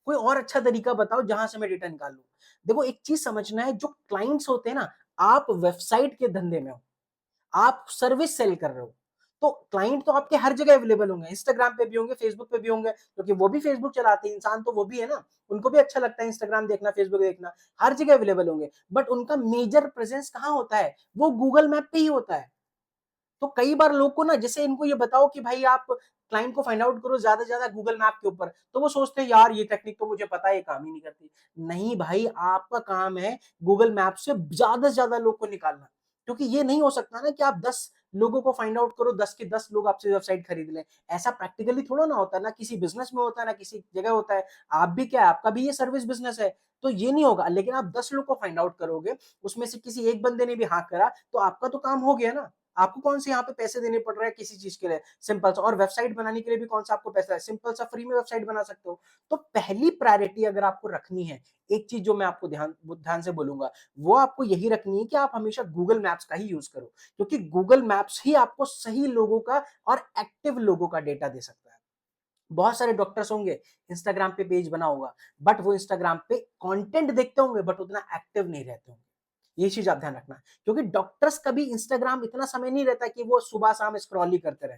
Speaker 1: कोई और अच्छा तरीका बताओ जहां से मैं डेटा निकाल लूं। देखो एक चीज समझना है, जो क्लाइंट्स होते हैं ना, आप वेबसाइट के धंधे में हो, आप सर्विस सेल कर रहे हो, तो क्लाइंट तो आपके हर जगह अवेलेबल होंगे, इंस्टाग्राम पे भी होंगे, फेसबुक पे भी होंगे, क्योंकि वो भी फेसबुक चलाते हैं, इंसान तो वो भी है ना, उनको भी अच्छा लगता है इंस्टाग्राम देखना, फेसबुक देखना, हर जगह अवेलेबल होंगे। बट उनका मेजर प्रेजेंस कहां होता है, वो गूगल मैप पे ही होता है। तो कई बार लोग को ना, जैसे इनको ये बताओ कि भाई आप क्लाइंट को फाइंड आउट करो ज्यादा से ज्यादा गूगल मैप के ऊपर, तो वो सोचते हैं यार ये टेक्निक तो मुझे पता है, ये काम ही नहीं करती। नहीं भाई, आपका काम है गूगल मैप से ज्यादा लोग को निकालना। क्योंकि ये नहीं हो सकता ना कि आप 10 लोगों को फाइंड आउट करो, 10 के 10 लोग आपसे वेबसाइट खरीद लें। ऐसा प्रैक्टिकली थोड़ा ना होता है, ना किसी बिजनेस में होता है, ना किसी जगह होता है। आप भी क्या है, आपका भी ये सर्विस बिजनेस है, तो ये नहीं होगा। लेकिन आप 10 लोग को फाइंड आउट करोगे, उसमें से किसी एक बंदे ने भी हाँ करा, तो आपका तो काम हो गया ना। आपको कौन से यहाँ पे पैसे देने पड़ रहे हैं किसी चीज के लिए, सिंपल सा। और वेबसाइट बनाने के लिए भी कौन सा आपको पैसा है, सिंपल सा फ्री में वेबसाइट बना सकते हो। तो पहली प्रायोरिटी अगर आपको रखनी है, एक चीज जो मैं आपको ध्यान ध्यान से बोलूंगा, वो आपको यही रखनी है कि आप हमेशा गूगल मैप्स का ही यूज करो। क्योंकि गूगल मैप्स ही आपको सही लोगों का और एक्टिव लोगों का डेटा दे सकता है। बहुत सारे डॉक्टर्स होंगे, इंस्टाग्राम पे पेज बना होगा, बट वो इंस्टाग्राम पे कंटेंट देखते होंगे, बट उतना एक्टिव नहीं रहते होंगे। ये चीज आप ध्यान रखना, क्योंकि डॉक्टर्स कभी इंस्टाग्राम इतना समय नहीं रहता कि वो सुबह शाम स्क्रॉल ही करते रहे।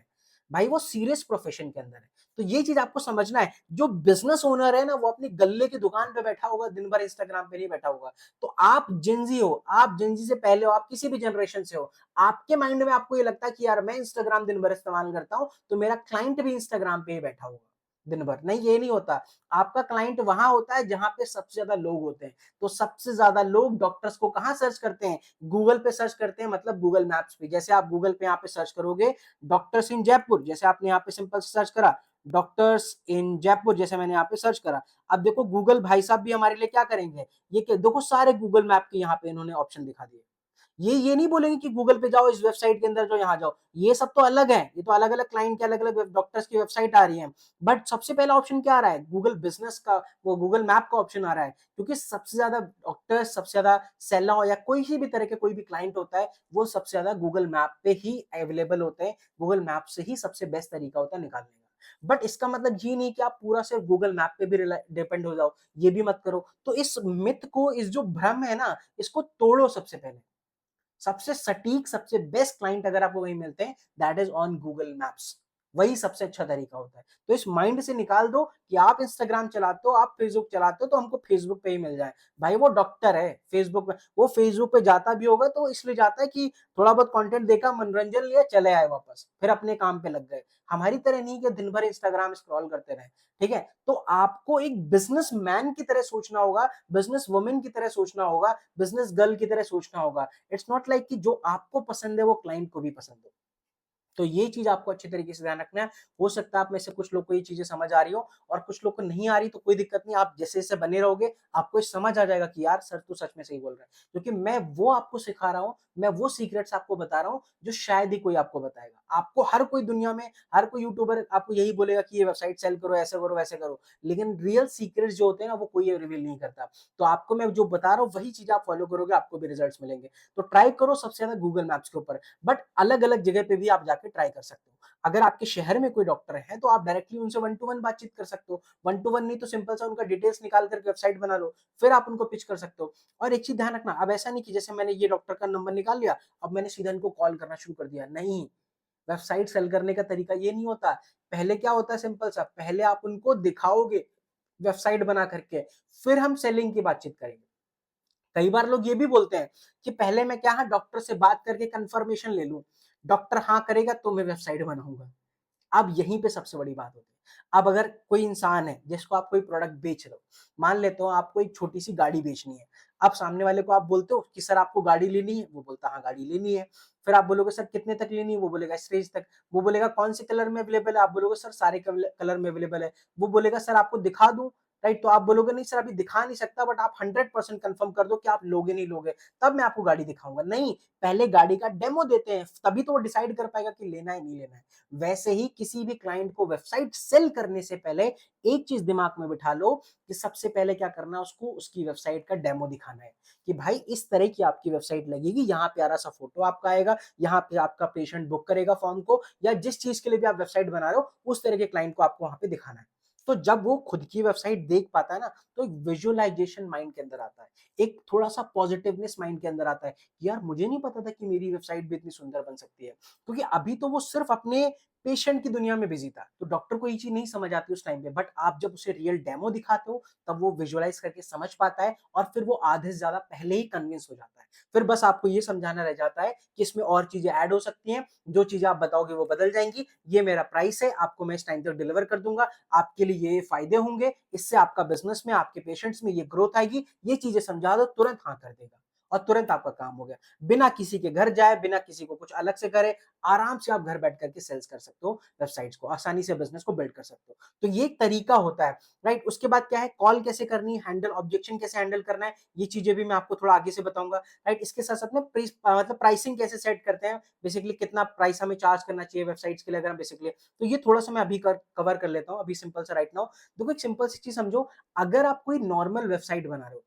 Speaker 1: भाई वो सीरियस प्रोफेशन के अंदर है। तो ये चीज आपको समझना है। जो बिजनेस ओनर है ना, वो अपनी गल्ले की दुकान पे बैठा होगा, दिन भर इंस्टाग्राम पे नहीं बैठा होगा। तो आप जेंजी हो, आप जेंजी से पहले हो, आप किसी भी जनरेशन से हो, आपके माइंड में आपको ये लगता है कि यार मैं इंस्टाग्राम दिन भर इस्तेमाल करता हूं, तो मेरा क्लाइंट भी इंस्टाग्राम पे ही बैठा होगा दिन भर। नहीं, ये नहीं होता। आपका क्लाइंट वहां होता है जहां पे सबसे ज्यादा लोग होते हैं। तो सबसे ज्यादा लोग डॉक्टर्स को कहां सर्च करते हैं, गूगल पे सर्च करते हैं, मतलब गूगल मैप्स पे। जैसे आप गूगल पे यहाँ पे सर्च करोगे डॉक्टर्स इन जयपुर, जैसे आपने यहाँ पे सिंपल सर्च करा डॉक्टर्स इन जयपुर, जैसे मैंने यहाँ पे सर्च करा। अब देखो गूगल भाई साहब भी हमारे लिए क्या करेंगे, ये देखो सारे गूगल मैप के यहाँ पे इन्होंने ऑप्शन दिखा दिए। ये नहीं बोलेंगे कि गूगल पे जाओ, इस वेबसाइट के अंदर जो यहाँ जाओ। ये सब तो अलग है, ये तो अलग अलग क्लाइंट के अलग अलग डॉक्टर्स की वेबसाइट आ रही है। बट सबसे पहला ऑप्शन क्या आ रहा है, गूगल बिजनेस का, वो गूगल मैप का ऑप्शन आ रहा है। क्योंकि सबसे ज्यादा डॉक्टर्स, सबसे ज्यादा सेलर या कोई भी तरह के कोई भी क्लाइंट होता है, वो सबसे ज्यादा गूगल मैप पे ही अवेलेबल होते हैं। गूगल मैप से ही सबसे बेस्ट तरीका होता है निकालने का। बट इसका मतलब ये नहीं कि आप पूरा सिर्फ गूगल मैप पे भी डिपेंड हो जाओ, ये भी मत करो। तो इस मिथ को, इस जो भ्रम है ना, इसको तोड़ो सबसे पहले। सबसे सटीक, सबसे बेस्ट क्लाइंट अगर आपको वही मिलते हैं, that is on Google maps. वही सबसे अच्छा तरीका होता है। तो इस माइंड से निकाल दो कि आप इंस्टाग्राम चलाते हो, आप फेसबुक चलाते हो, तो हमको फेसबुक पे ही मिल जाए। भाई वो डॉक्टर है फेसबुक पे, वो फेसबुक पे जाता भी होगा तो इसलिए जाता है कि थोड़ा बहुत कंटेंट देखा, मनोरंजन लिया, चले आए वापस, फिर अपने काम पे लग गए। हमारी तरह नहीं कि दिन भर इंस्टाग्राम स्क्रॉल करते रहे। ठीक है, तो आपको एक बिजनेसमैन की तरह सोचना होगा, बिजनेस वुमेन की तरह सोचना होगा, बिजनेस गर्ल की तरह सोचना होगा। इट्स नॉट लाइक कि जो आपको पसंद है वो क्लाइंट को भी पसंद हो। तो ये चीज आपको अच्छी तरीके से ध्यान रखना है। हो सकता है आप में से कुछ लोग को ये चीजें समझ आ रही हो, और कुछ लोग को नहीं आ रही, तो कोई दिक्कत नहीं। आप जैसे जैसे बने रहोगे, आपको समझ आ जाएगा कि यार सर तू सच में सही बोल रहा है। क्योंकि मैं वो आपको सिखा रहा हूँ, मैं वो सीक्रेट्स आपको बता रहा हूँ जो शायद ही कोई आपको बताएगा। आपको हर कोई दुनिया में, हर कोई यूट्यूबर आपको यही बोलेगा कि ये वेबसाइट सेल करो, ऐसे करो, वैसे करो, लेकिन रियल सीक्रेट्स जो होते हैं ना, वो कोई रिवील नहीं करता। तो आपको मैं जो बता रहा हूँ वही चीज आप फॉलो करोगे, आपको भी रिजल्ट्स मिलेंगे। तो ट्राई करो सबसे ज्यादा गूगल मैप्स के ऊपर। बट अलग अलग जगह पे भी आप जाके ट्राई कर सकते हो। अगर आपके शहर में कोई डॉक्टर है तो आप डायरेक्टली उनसे वन टू वन बातचीत कर सकते हो। वन टू वन नहीं तो सिंपल सा उनका डिटेल्स निकाल करके वेबसाइट बना लो, फिर आप उनको पिच कर सकते हो। और एक चीज ध्यान रखना, अब ऐसा नहीं कि जैसे मैंने ये डॉक्टर का नंबर निकाल लिया, अब मैंने सीधा इनको कॉल करना शुरू कर दिया। नहीं, वेबसाइट सेल करने का तरीका ये नहीं होता। पहले क्या होता है, सिंपल सा, पहले आप उनको दिखाओगे वेबसाइट बना करके, फिर हम सेलिंग की बातचीत करेंगे। कई बार लोग ये भी बोलते हैं कि पहले मैं क्या, डॉक्टर से बात करके कंफर्मेशन ले लूं, डॉक्टर हाँ करेगा तो मैं वेबसाइट बनाऊंगा। अब यहीं पे सबसे बड़ी बात होती है। अब अगर कोई इंसान है जिसको आप कोई प्रोडक्ट बेच रहे हो, मान लेते हो आपको एक छोटी सी गाड़ी बेचनी है। अब सामने वाले को आप बोलते हो कि सर आपको गाड़ी लेनी है, वो बोलता हाँ गाड़ी लेनी है। फिर आप बोलोगे सर कितने तक लेनी है, वो बोलेगा इस रेंज तक। वो बोलेगा कौन से कलर में अवेलेबल है, आप बोलोगे सर सारे कलर में अवेलेबल है। वो बोलेगा सर आपको दिखा दूं, राइट? तो आप बोलोगे नहीं सर अभी दिखा नहीं सकता, बट आप 100% कंफर्म कर दो कि आप लोगे नहीं लोगे, तब मैं आपको गाड़ी दिखाऊंगा। नहीं, पहले गाड़ी का डेमो देते हैं, तभी तो वो डिसाइड कर पाएगा कि लेना है नहीं लेना है। वैसे ही किसी भी क्लाइंट को वेबसाइट सेल करने से पहले एक चीज दिमाग में बिठा लो कि सबसे पहले क्या करना है, उसको उसकी वेबसाइट का डेमो दिखाना है कि भाई इस तरह की आपकी वेबसाइट लगेगी, यहाँ प्यारा सा फोटो आपका आएगा, यहाँ पे आपका पेशेंट बुक करेगा फॉर्म को, या जिस चीज के लिए भी आप वेबसाइट बना रहे हो उस तरह के क्लाइंट को आपको वहां पे दिखाना है। तो जब वो खुद की वेबसाइट देख पाता है ना, तो एक विजुअलाइजेशन माइंड के अंदर आता है, एक थोड़ा सा पॉजिटिवनेस माइंड के अंदर आता है कि यार मुझे नहीं पता था कि मेरी वेबसाइट भी इतनी सुंदर बन सकती है, क्योंकि अभी तो वो सिर्फ अपने पेशेंट की दुनिया में बिजी था, तो डॉक्टर को ये चीज नहीं समझ आती उस टाइम पे, बट आप जब उसे रियल डेमो दिखाते हो तब वो विजुअलाइज करके समझ पाता है, और फिर वो आधे से ज्यादा पहले ही कन्विंस हो जाता है। फिर बस आपको ये समझाना रह जाता है कि इसमें और चीजें ऐड हो सकती हैं, जो चीजें आप बताओगे वो बदल जाएंगी, ये मेरा प्राइस है, आपको मैं इस टाइम तक डिलीवर कर दूंगा, आपके लिए ये फायदे होंगे, इससे आपका बिजनेस में, आपके पेशेंट्स में ये ग्रोथ आएगी, ये चीजें समझा दो, तुरंत हाँ कर देगा और तुरंत आपका काम हो गया। बिना किसी के घर जाए, बिना किसी को कुछ अलग से करे, आराम से आप घर बैठ करके सेल्स कर सकते हो, वेबसाइट्स को आसानी से बिजनेस को बिल्ड कर सकते हो। तो ये एक तरीका होता है, राइट? उसके बाद क्या है, कॉल कैसे करनी है, हैंडल ऑब्जेक्शन कैसे हैंडल करना है, ये चीजें भी मैं आपको थोड़ा आगे से बताऊंगा, राइट? इसके साथ साथ में मतलब प्राइसिंग कैसे सेट करते हैं, बेसिकली कितना प्राइस हमें चार्ज करना चाहिए वेबसाइट्स के लिए, अगर हम बेसिकली, तो ये थोड़ा सा मैं अभी कवर कर लेता हूँ अभी सिंपल सा राइट नाउ। देखो एक सिंपल सी चीज समझो, अगर आप कोई नॉर्मल वेबसाइट बना रहे हो,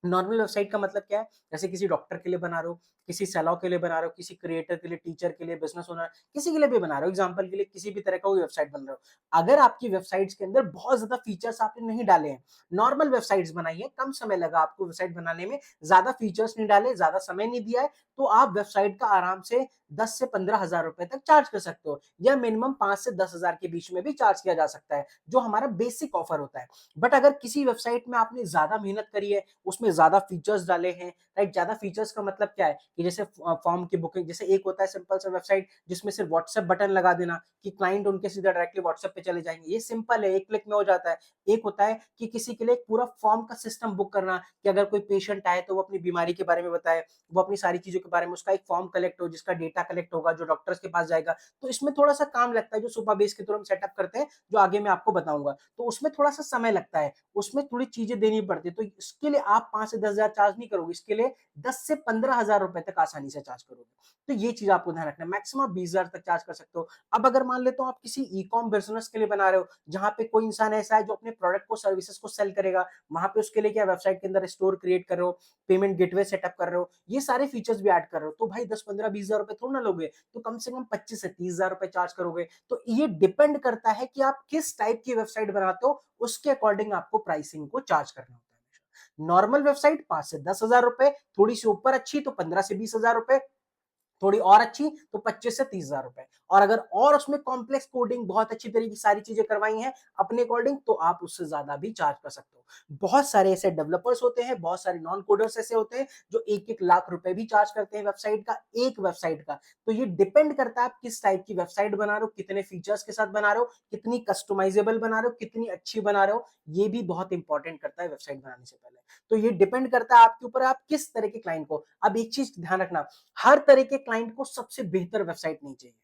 Speaker 1: नॉर्मल वेबसाइट का मतलब क्या है, जैसे किसी डॉक्टर के लिए बना रहे हो, किसी सैलॉ के लिए बना रहे हो, किसी क्रिएटर के लिए, टीचर के लिए, बिजनेस ओनर, किसी के लिए भी बना रहे हो, एग्जांपल के लिए किसी भी तरह का कोई वेबसाइट बन रहे हो, अगर आपकी वेबसाइट्स के अंदर बहुत ज्यादा फीचर्स आपने नहीं डाले हैं, नॉर्मल वेबसाइट्स बनाई है, कम समय लगा आपको वेबसाइट बनाने में, ज्यादा फीचर्स नहीं डाले, ज्यादा समय नहीं दिया है, तो आप वेबसाइट का आराम से 10 से 15 हजार रुपए तक चार्ज कर सकते हो, या मिनिमम 5 से 10 हजार के बीच में भी चार्ज किया जा सकता है, जो हमारा बेसिक ऑफर होता है। बट अगर किसी वेबसाइट में आपने ज्यादा मेहनत करी है, उसमें ज्यादा फीचर्स डाले हैं, राइट? ज्यादा फीचर्स का मतलब क्या है कि जैसे फॉर्म की बुकिंग, जैसे एक होता है सिंपल सा वेबसाइट जिसमें सिर्फ व्हाट्सएप बटन लगा देना कि क्लाइंट उनके सीधा डायरेक्टली व्हाट्सएप पे चले जाएंगे, ये सिंपल है, एक क्लिक में हो जाता है। एक होता है कि किसी के लिए एक पूरा फॉर्म का सिस्टम बुक करना, कि अगर कोई पेशेंट आए तो वो अपनी बीमारी के बारे में बताए, वो अपनी सारी चीजों के बारे में, उसका एक फॉर्म कलेक्ट हो, जिसका डेटा कलेक्ट होगा, जो डॉक्टर्स के पास जाएगा, तो इसमें थोड़ा सा काम लगता है, जो सुपर बेस के थ्रू हम सेटअप करते हैं, जो आगे मैं आपको बताऊंगा, तो उसमें थोड़ा सा समय लगता है, उसमें थोड़ी चीजें देनी पड़ती है, तो इसके लिए आप 5 से 10 हजार चार्ज नहीं करोगे, इसके लिए 10 से 15 हजार रुपए तक आसानी से चार्ज करोगे। तो ये चीज आपको ध्यान रखना है, मैक्सिमम 20 हजार तक चार्ज कर सकते हो। अब अगर मान लेते हो आप किसी ई कॉम बिजनेस के लिए बना रहे हो, जहां पे कोई इंसान ऐसा है जो अपने प्रोडक्ट को, सर्विसेज को सेल करेगा, वहां पे उसके लिए क्या वेबसाइट के अंदर स्टोर क्रिएट कर रहे हो, पेमेंट गेटवे सेटअप कर रहे हो, ये सारे फीचर्स भी ऐड कर रहे हो, तो भाई 10 15 20 हजार रुपए थोड़ा ना लोगे, तो कम से कम 25 से 30 हजार रुपए चार्ज करोगे। तो ये डिपेंड करता है कि आप किस टाइप की वेबसाइट बनाते हो, उसके अकॉर्डिंग आपको प्राइसिंग को चार्ज करना होता है। नॉर्मल वेबसाइट 5 से 10 हजार रुपए, थोड़ी सी ऊपर अच्छी तो 15 से 20 हजार रुपए, थोड़ी और अच्छी तो 25 से 30 हजार रुपए, और अगर और उसमें कॉम्प्लेक्स कोडिंग, बहुत अच्छी तरीके की सारी चीजें करवाई हैं अपने अकॉर्डिंग, तो आप उससे ज्यादा भी चार्ज कर सकते हो। बहुत सारे ऐसे डेवलपर्स होते हैं, बहुत सारे नॉन कोडर्स ऐसे होते हैं जो 1 1 लाख रुपए भी चार्ज करते हैं वेबसाइट का, एक वेबसाइट का। तो ये डिपेंड करता है आप किस टाइप की वेबसाइट बना रहे हो, कितने फीचर्स के साथ बना रहे हो, कितनी कस्टमाइजेबल बना रहे हो, कितनी अच्छी बना रहे हो, ये भी बहुत इंपॉर्टेंट करता है वेबसाइट बनाने से पहले। तो ये डिपेंड करता है आपके ऊपर, आप किस तरह के क्लाइंट को। अब एक चीज ध्यान रखना, हर तरह के क्लाइंट को सबसे बेहतर वेबसाइट नहीं चाहिए,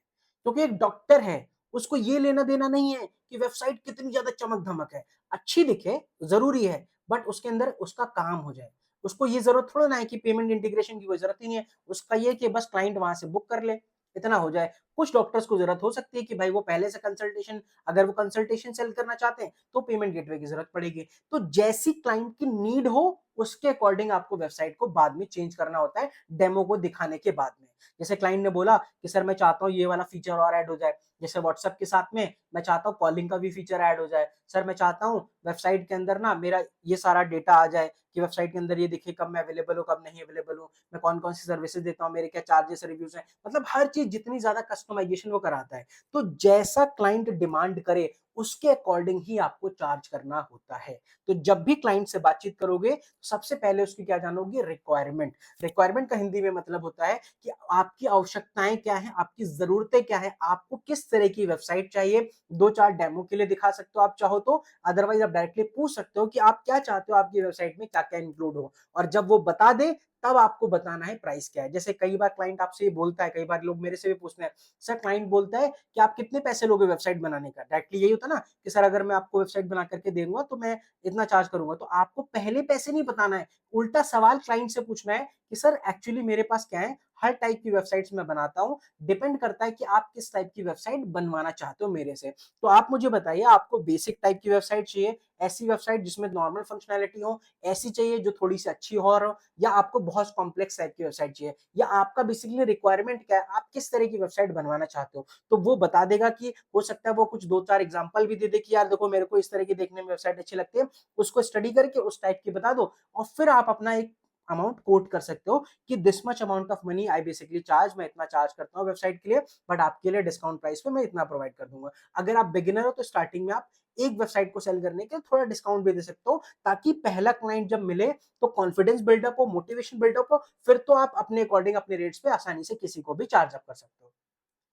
Speaker 1: क्योंकि एक डॉक्टर है, उसको ये लेना देना नहीं है कि वेबसाइट कितनी ज्यादा चमक धमक है, अच्छी दिखे जरूरी है, बट उसके अंदर उसका काम हो जाए। उसको ये जरूरत थोड़ा ना है कि पेमेंट इंटीग्रेशन की कोई जरूरत ही नहीं है, उसका ये कि बस क्लाइंट वहां से बुक कर ले, इतना हो जाए। कुछ डॉक्टर्स को जरूरत हो सकती है कि भाई वो पहले से कंसल्टेशन, अगर वो कंसल्टेशन सेल करना चाहते हैं तो पेमेंट गेटवे की जरूरत पड़ेगी। तो जैसी क्लाइंट की नीड हो, उसके अकॉर्डिंग आपको वेबसाइट को बाद में चेंज करना होता है, डेमो को दिखाने के बाद में। जैसे क्लाइंट ने बोला कि सर मैं चाहता हूँ ये वाला फीचर और ऐड हो जाए, जैसे व्हाट्सएप के साथ में मैं चाहता हूँ कॉलिंग का भी फीचर ऐड हो जाए, सर मैं चाहता हूँ वेबसाइट के अंदर ना मेरा ये सारा डेटा आ जाए, कि वेबसाइट के अंदर ये दिखे कब मैं अवेलेबल हूँ, कब नहीं अवेलेबल हूँ, मैं कौन कौन सी सर्विसेज देता हूँ, मेरे क्या चार्जेस रिव्यूज हैं, मतलब हर चीज जितनी ज्यादा कस्टमाइजेशन वो कराता है। तो जैसा क्लाइंट डिमांड करे, उसके अकॉर्डिंग ही आपको चार्ज करना होता है। तो जब भी क्लाइंट से बातचीत करोगे, सबसे पहले उसकी क्या जानोगे, रिक्वायरमेंट। रिक्वायरमेंट का हिंदी में मतलब होता है कि आपकी आवश्यकताएं क्या है, आपकी जरूरतें क्या है, आपको किस तरह की वेबसाइट चाहिए। 2 4 डेमो के लिए दिखा सकते हो आप चाहो तो, अदरवाइज आप डायरेक्टली पूछ सकते हो कि आप क्या चाहते हो, आपकी वेबसाइट में क्या क्या इंक्लूड हो, और जब वो बता दे तब आपको बताना है प्राइस क्या है। जैसे कई बार क्लाइंट आपसे ये बोलता है, कई बार लोग मेरे से भी पूछते हैं, सर क्लाइंट बोलता है कि आप कितने पैसे लोगे वेबसाइट बनाने का, डायरेक्टली यही होता था ना कि सर अगर मैं आपको वेबसाइट बना करके दे दूंगा तो मैं इतना चार्ज करूंगा। तो आपको पहले पैसे नहीं बताना है, उल्टा सवाल क्लाइंट से पूछना है कि सर एक्चुअली मेरे पास क्या है, हर टाइप की वेबसाइट्स मैं बनाता हूँ, डिपेंड करता है कि आप किस टाइप की वेबसाइट बनवाना चाहते हो मेरे से। तो आप मुझे बताइए, आपको बेसिक टाइप की वेबसाइट चाहिए, ऐसी वेबसाइट जिसमें नॉर्मल फंक्शनैलिटी हो, ऐसी चाहिए जो थोड़ी सी अच्छी हो, या आपको बहुत कॉम्प्लेक्स टाइप की वेबसाइट चाहिए, या आपका बेसिकली रिक्वायरमेंट क्या है, आप किस तरह की वेबसाइट बनवाना चाहते हो। तो वो बता देगा कि हो सकता है वो कुछ 2-4 एग्जांपल भी दे दे कि यार देखो मेरे को इस तरह की देखने में वेबसाइट अच्छी लगती है, उसको स्टडी करके उस टाइप की बता दो, और फिर आप अपना एक अमाउंट कोट कर सकते हो कि this much amount of money I basically charge, मैं इतना चार्ज करता हूँ वेबसाइट के लिए, बट आपके लिए डिस्काउंट प्राइस पे मैं इतना प्रोवाइड कर दूंगा। अगर आप बिगिनर हो तो स्टार्टिंग में आप एक वेबसाइट को सेल करने के लिए थोड़ा डिस्काउंट भी दे सकते हो, ताकि पहला क्लाइंट जब मिले तो कॉन्फिडेंस बिल्डअप हो, मोटिवेशन बिल्डअप हो, फिर तो आप अपने अकॉर्डिंग अपने रेट्स पे आसानी से किसी को भी चार्ज अप कर सकते हो।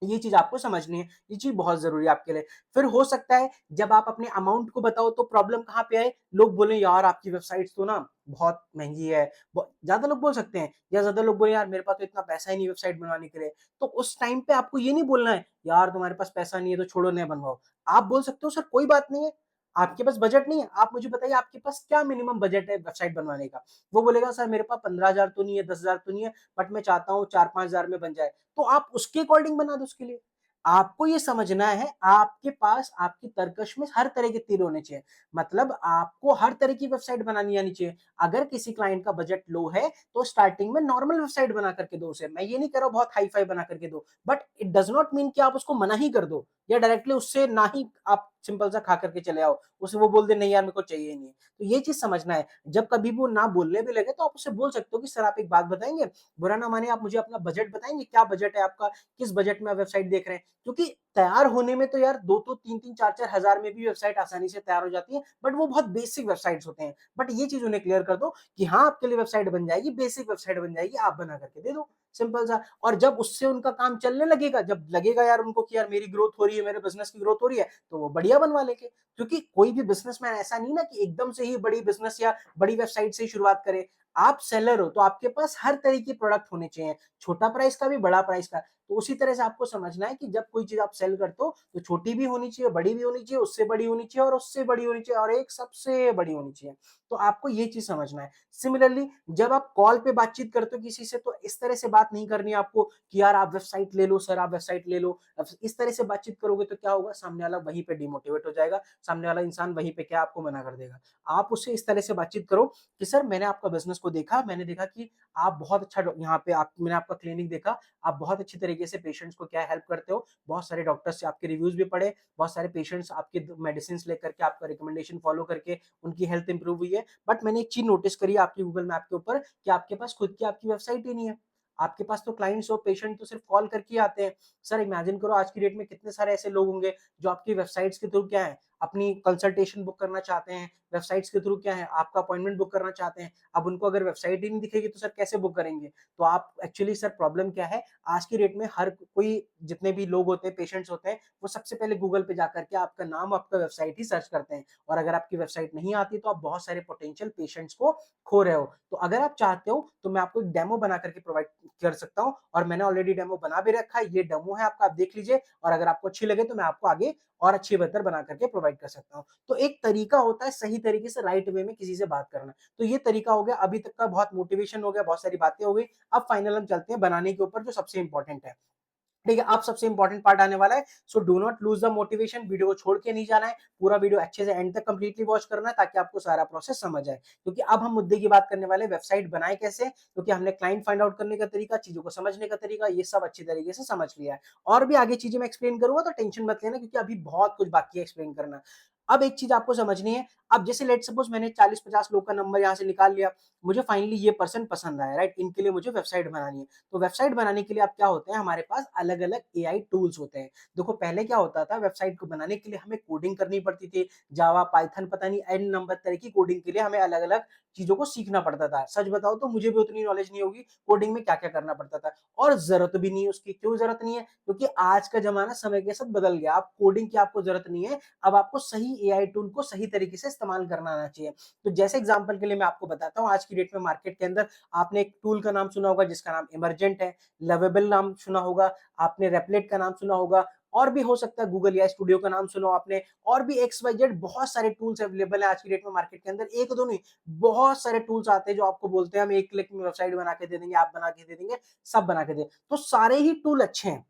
Speaker 1: ये चीज आपको समझनी है, ये चीज बहुत जरूरी है आपके लिए। फिर हो सकता है जब आप अपने अमाउंट को बताओ तो प्रॉब्लम कहाँ पे आए, लोग बोले यार आपकी वेबसाइट तो ना बहुत महंगी है, ज्यादा लोग बोल सकते हैं, या ज्यादा लोग बोले यार मेरे पास तो इतना पैसा ही नहीं वेबसाइट बनवाने के लिए। तो उस टाइम पे आपको ये नहीं बोलना है यार तुम्हारे पास पैसा नहीं है तो छोड़ो नहीं बनवाओ। आप बोल सकते हो सर कोई बात नहीं है, आपके पास बजट नहीं है, आप मुझे बताइए आपके पास क्या मिनिमम बजट है वेबसाइट बनवाने का। वो बोलेगा सर मेरे पास 15,000 तो नहीं है, 10,000 तो नहीं है, बट मैं चाहता हूँ 4-5,000 में बन जाए। तो आप उसके अकॉर्डिंग बना दो उसके लिए। आपको ये समझना है, आपके पास आपकी तर्कश में हर तरह के तीर होने चाहिए, मतलब आपको हर तरह की वेबसाइट बनानी आनी चाहिए। अगर किसी क्लाइंट का बजट लो है तो स्टार्टिंग में नॉर्मल वेबसाइट बना करके दो उसे, मैं ये नहीं कह रहा हूं बहुत हाई फाई बना करके दो, but it does not mean कि आप उसको मना ही कर दो, या डायरेक्टली उससे ना ही आप सिंपल सा खा करके चले आओ, उसे वो बोल दे नहीं यार मेरे को चाहिए ही नहीं। तो ये चीज समझना है, जब कभी वो ना बोलने भी लगे तो आप उसे बोल सकते हो कि सर आप एक बात बताएंगे, बुरा ना माने, आप मुझे अपना बजट बताएंगे, क्या बजट है आपका, किस बजट में आप वेबसाइट देख रहे हैं। क्योंकि तैयार होने में तो यार 2-2 3-3 4-4 हजार में भी वेबसाइट आसानी से तैयार हो जाती है, बट वो बहुत बेसिक वेबसाइट्स होते हैं। बट ये चीज उन्हें क्लियर कर दो कि हाँ आपके लिए वेबसाइट बन जाएगी, बेसिक वेबसाइट बन जाएगी, आप बना करके दे दो, सिंपल सा। और जब उससे उनका काम चलने लगेगा, जब लगेगा यार उनको कि यार मेरी ग्रोथ हो रही है, मेरे बिजनेस की ग्रोथ हो रही है, तो वो बढ़िया बनवा लेंगे। क्योंकि कोई भी बिजनेसमैन ऐसा नहीं ना कि एकदम से ही बड़ी बिजनेस या बड़ी वेबसाइट से ही शुरुआत करे। आप सेलर हो तो आपके पास हर तरह के प्रोडक्ट होने चाहिए, छोटा प्राइस का भी, बड़ा प्राइस का। तो उसी तरह से आपको समझना है कि जब कोई चीज आप सेल करते हो तो छोटी भी होनी चाहिए, बड़ी भी होनी चाहिए, उससे बड़ी होनी चाहिए, और उससे बड़ी होनी चाहिए, और एक सबसे बड़ी होनी चाहिए। तो आपको ये चीज समझना है। सिमिलरली जब आप कॉल पे बातचीत करते हो किसी से, तो इस तरह से बात नहीं करनी है आपको कि यार आप वेबसाइट ले लो सर, आप वेबसाइट ले लो। अब इस तरह से बातचीत करोगे तो क्या होगा, सामने वाला वहीं पे डिमोटिवेट हो जाएगा, सामने वाला इंसान वहीं पे क्या आपको मना कर देगा। आप उससे इस तरह से बातचीत करो कि सर मैंने आपका बिजनेस को देखा, मैंने देखा कि आप बहुत अच्छा यहाँ पे आप, मैंने आपका क्लिनिक देखा, आप बहुत अच्छी तरीके से पेशेंट्स को क्या हेल्प करते हो, बहुत सारे डॉक्टर्स से आपके रिव्यूज भी पढ़े, बहुत सारे पेशेंट्स आपके मेडिसिन लेकर के आपका रिकमेंडेशन फॉलो करके उनकी हेल्थ इंप्रूव हुई है। बट मैंने एक चीज नोटिस करी आपकी गूगल मैप के ऊपर कि आपके पास खुद की आपकी वेबसाइट ही नहीं है। आपके पास तो क्लाइंट्स और पेशेंट तो सिर्फ कॉल करके आते हैं। सर इमेजिन करो आज की डेट में कितने सारे ऐसे लोग होंगे जो आपकी वेबसाइट्स के थ्रू क्या है, अपनी कंसल्टेशन बुक करना चाहते हैं, वेबसाइट्स के थ्रू क्या है आपका अपॉइंटमेंट बुक करना चाहते हैं। अब उनको अगर वेबसाइट ही नहीं दिखेगी तो सर कैसे बुक करेंगे। तो आप एक्चुअली सर प्रॉब्लम क्या है, आज की डेट में हर कोई, जितने भी लोग होते हैं, पेशेंट्स होते हैं, वो सबसे पहले गूगल पे जाकर के आपका नाम, आपका वेबसाइट ही सर्च करते हैं। और अगर आपकी वेबसाइट नहीं आती तो आप बहुत सारे पोटेंशियल पेशेंट्स को खो रहे हो। तो अगर आप चाहते हो तो मैं आपको एक डेमो बना करके प्रोवाइड कर सकता हूँ, और मैंने ऑलरेडी डेमो बना भी रखा है, ये डेमो है आपका, आप देख लीजिए, और अगर आपको अच्छी लगे तो मैं आपको आगे और अच्छी बेहतर बना करके प्रोवाइड कर सकता हूँ। तो एक तरीका होता है सही तरीके से राइट वे में किसी से बात करना। तो ये तरीका हो गया, अभी तक का बहुत मोटिवेशन हो गया, बहुत सारी बातें हो गई। अब फाइनल हम चलते हैं बनाने के ऊपर, जो सबसे इंपॉर्टेंट है। ठीक है, अब सबसे इंपॉर्टेंट पार्ट आने वाला है। So do not lose the motivation, video को छोड़ के नहीं जाना है, पूरा वीडियो अच्छे से एंड तक कंप्लीटली वॉच करना है, ताकि आपको सारा प्रोसेस समझ आए। क्योंकि अब हम मुद्दे की बात करने वाले वेबसाइट बनाए कैसे, क्योंकि हमने क्लाइंट फाइंड आउट करने का तरीका, चीजों को समझने का तरीका, ये सब अच्छी तरीके से समझ लिया है। और भी आगे चीजें मैं एक्सप्लेन करूंगा, तो टेंशन मत लेना, क्योंकि अभी बहुत कुछ बाकी है एक्सप्लेन करना। अब एक चीज आपको समझनी है, अब जैसे लेट सपोज मैंने 40-50 लोग का नंबर यहाँ से निकाल लिया, मुझे फाइनली ये पर्सन पसंद आया, राइट, इनके लिए मुझे वेबसाइट बनानी है। तो वेबसाइट बनाने के लिए अब क्या होते हैं, हमारे पास अलग अलग एआई टूल्स होते हैं। देखो पहले क्या होता था, वेबसाइट को बनाने के लिए हमें कोडिंग करनी पड़ती थी, जावा, पाइथन, पता नहीं एन नंबर तरह की कोडिंग के लिए हमें अलग अलग चीजों को सीखना पड़ता था। सच बताओ तो मुझे भी उतनी नॉलेज नहीं होगी कोडिंग में क्या क्या करना पड़ता था, और जरूरत भी नहीं है उसकी। क्यों जरूरत नहीं है, क्योंकि आज का जमाना समय के साथ बदल गया, अब कोडिंग की आपको जरूरत नहीं है। अब आपको सही एआई टूल को सही तरीके से इस्तेमाल करना आना चाहिए। तो जैसे एग्जांपल के लिए मैं आपको बताता हूँ, आज की डेट में मार्केट के अंदर आपने एक टूल का नाम सुना होगा जिसका नाम इमरजेंट है, लवेबल नाम सुना होगा, आपने रेपलेट का नाम सुना होगा, और भी हो सकता है गूगल एआई स्टूडियो का नाम सुनो आपने, और भी एक्स वाई जेड बहुत सारे टूल्स अवेलेबल है आज की डेट में मार्केट के अंदर, एक दो नहीं, बहुत सारे टूल्स आते हैं जो आपको बोलते हैं हम एक क्लिक में वेबसाइट बना के दे देंगे, ऐप बना के दे देंगे, सब बना के दे। तो सारे ही टूल अच्छे हैं।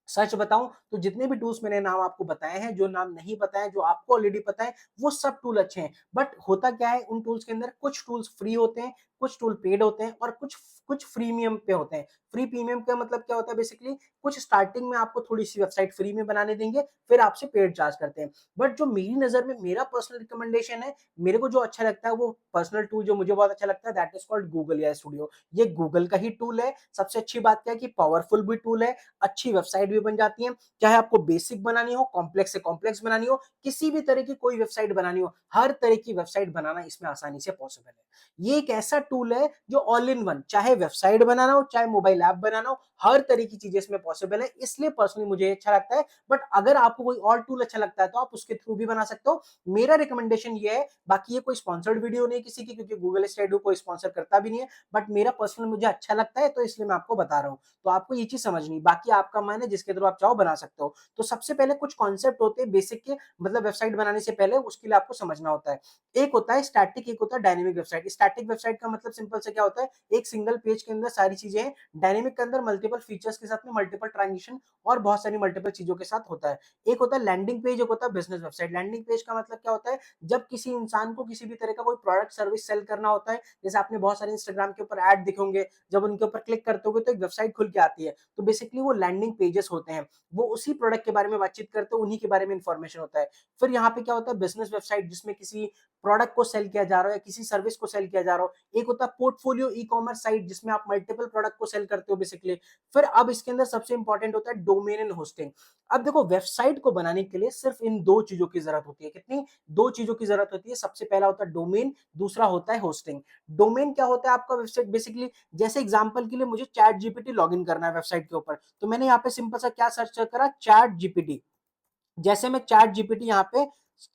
Speaker 1: सच बताऊं तो जितने भी टूल्स मैंने नाम आपको बताए हैं, जो नाम नहीं बताए, जो आपको ऑलरेडी पता है, वो सब टूल अच्छे हैं। बट होता क्या है उन टूल्स के अंदर, कुछ टूल्स फ्री होते हैं, कुछ टूल पेड होते हैं, और कुछ कुछ फ्रीमियम पे होते हैं। फ्री प्रीमियम का मतलब क्या होता है बेसिकली, कुछ स्टार्टिंग में आपको थोड़ी सी वेबसाइट फ्री में बनाने देंगे, फिर आपसे पेड चार्ज करते हैं। बट जो मेरी नजर में मेरा पर्सनल रिकमेंडेशन है, मेरे को जो अच्छा लगता है, वो पर्सनल टूल जो मुझे बहुत अच्छा लगता है, that is called Google AI studio. ये गूगल का ही टूल है। सबसे अच्छी बात क्या है कि पावरफुल भी टूल है, अच्छी वेबसाइट भी बन जाती है। चाहे आपको बेसिक बनानी हो, कॉम्प्लेक्स से कॉम्प्लेक्स बनानी हो, किसी भी तरह की कोई वेबसाइट बनानी हो, हर तरह की वेबसाइट बनाना इसमें आसानी से पॉसिबल है। ये एक ऐसा टूल है जो ऑल इन वन, चाहे वेबसाइट बनाना हो, चाहे मोबाइल ऐप बनाना हो, हर तरह की चीजें इसमें पॉसिबल है। इसलिए पर्सनली मुझे अच्छा लगता है। बट अगर आपको कोई और टूल अच्छा लगता है तो आप उसके थ्रू भी बना सकते हो। मेरा रिकमेंडेशन ये है, बाकी ये कोई स्पॉन्सर्ड वीडियो नहीं किसी की, क्योंकि गूगल स्टूडियो को स्पॉन्सर करता भी नहीं है, बट मेरा पर्सनल मुझे अच्छा लगता है, तो इसलिए मैं आपको बता रहा हूँ। तो आपको ये चीज समझनी, बाकी आपका मन है, जिसके थ्रू आप चाहो बना सकते हो। तो सबसे पहले कुछ कॉन्सेप्ट होते हैं बेसिक के, मतलब वेबसाइट बनाने से पहले उसके लिए आपको समझना होता है। एक होता है स्टैटिक, एक होता है डायनेमिक वेबसाइट। स्टैटिक वेबसाइट का मतलब सिंपल से क्या होता है, एक सिंगल पेज के अंदर सारी चीजें हैं। डायनेमिक के अंदर मल्टीपल फीचर्स के साथ में मल्टीपल ट्रांजेक्शन और बहुत सारी मल्टीपल चीजों के साथ होता है। एक होता है लैंडिंग पेज, एक होता है बिजनेस वेबसाइट। लैंडिंग पेज का मतलब क्या होता है, जब किसी इंसान को किसी भी तरह का कोई प्रोडक्ट सर्विस सेल करना होता है, जैसे आपने बहुत सारे इंस्टाग्राम के ऊपर ऐड दिखे होंगे, जब उनके ऊपर क्लिक करते हो तो एक वेबसाइट खुल के आती है, तो बेसिकली वो लैंडिंग पेजेस होते हैं। वो उसी प्रोडक्ट के बारे में बातचीत करते हैं, उन्हीं के बारे में इंफॉर्मेशन होता है। फिर यहाँ पे क्या होता है, बिजनेस वेबसाइट, जिसमें किसी प्रोडक्ट को सेल किया जा रहा है या किसी सर्विस को सेल किया जा रहा हो। एक होता है पोर्टफोलियो ई कॉमर्स साइट, जिसमें आप मल्टीपल प्रोडक्ट को सेल करते हो बेसिकली। फिर अब इसके अंदर सबसे इंपॉर्टेंट होता है डोमेन एंड होस्टिंग। अब देखो, वेबसाइट को बनाने के लिए सिर्फ इन दो चीजों की जरूरत होती है। कितनी? दो चीजों की जरूरत होती है। सबसे पहला होता है डोमेन, दूसरा होता है होस्टिंग। डोमेन क्या होता है आपका वेबसाइट बेसिकली, जैसे एग्जांपल के लिए मुझे चैट जीपीटी लॉगिन करना है वेबसाइट के ऊपर, तो मैंने यहाँ पे सिंपल सा क्या सर्च करा, चैट जीपीटी। जैसे मैं चैट जीपीटी यहाँ पे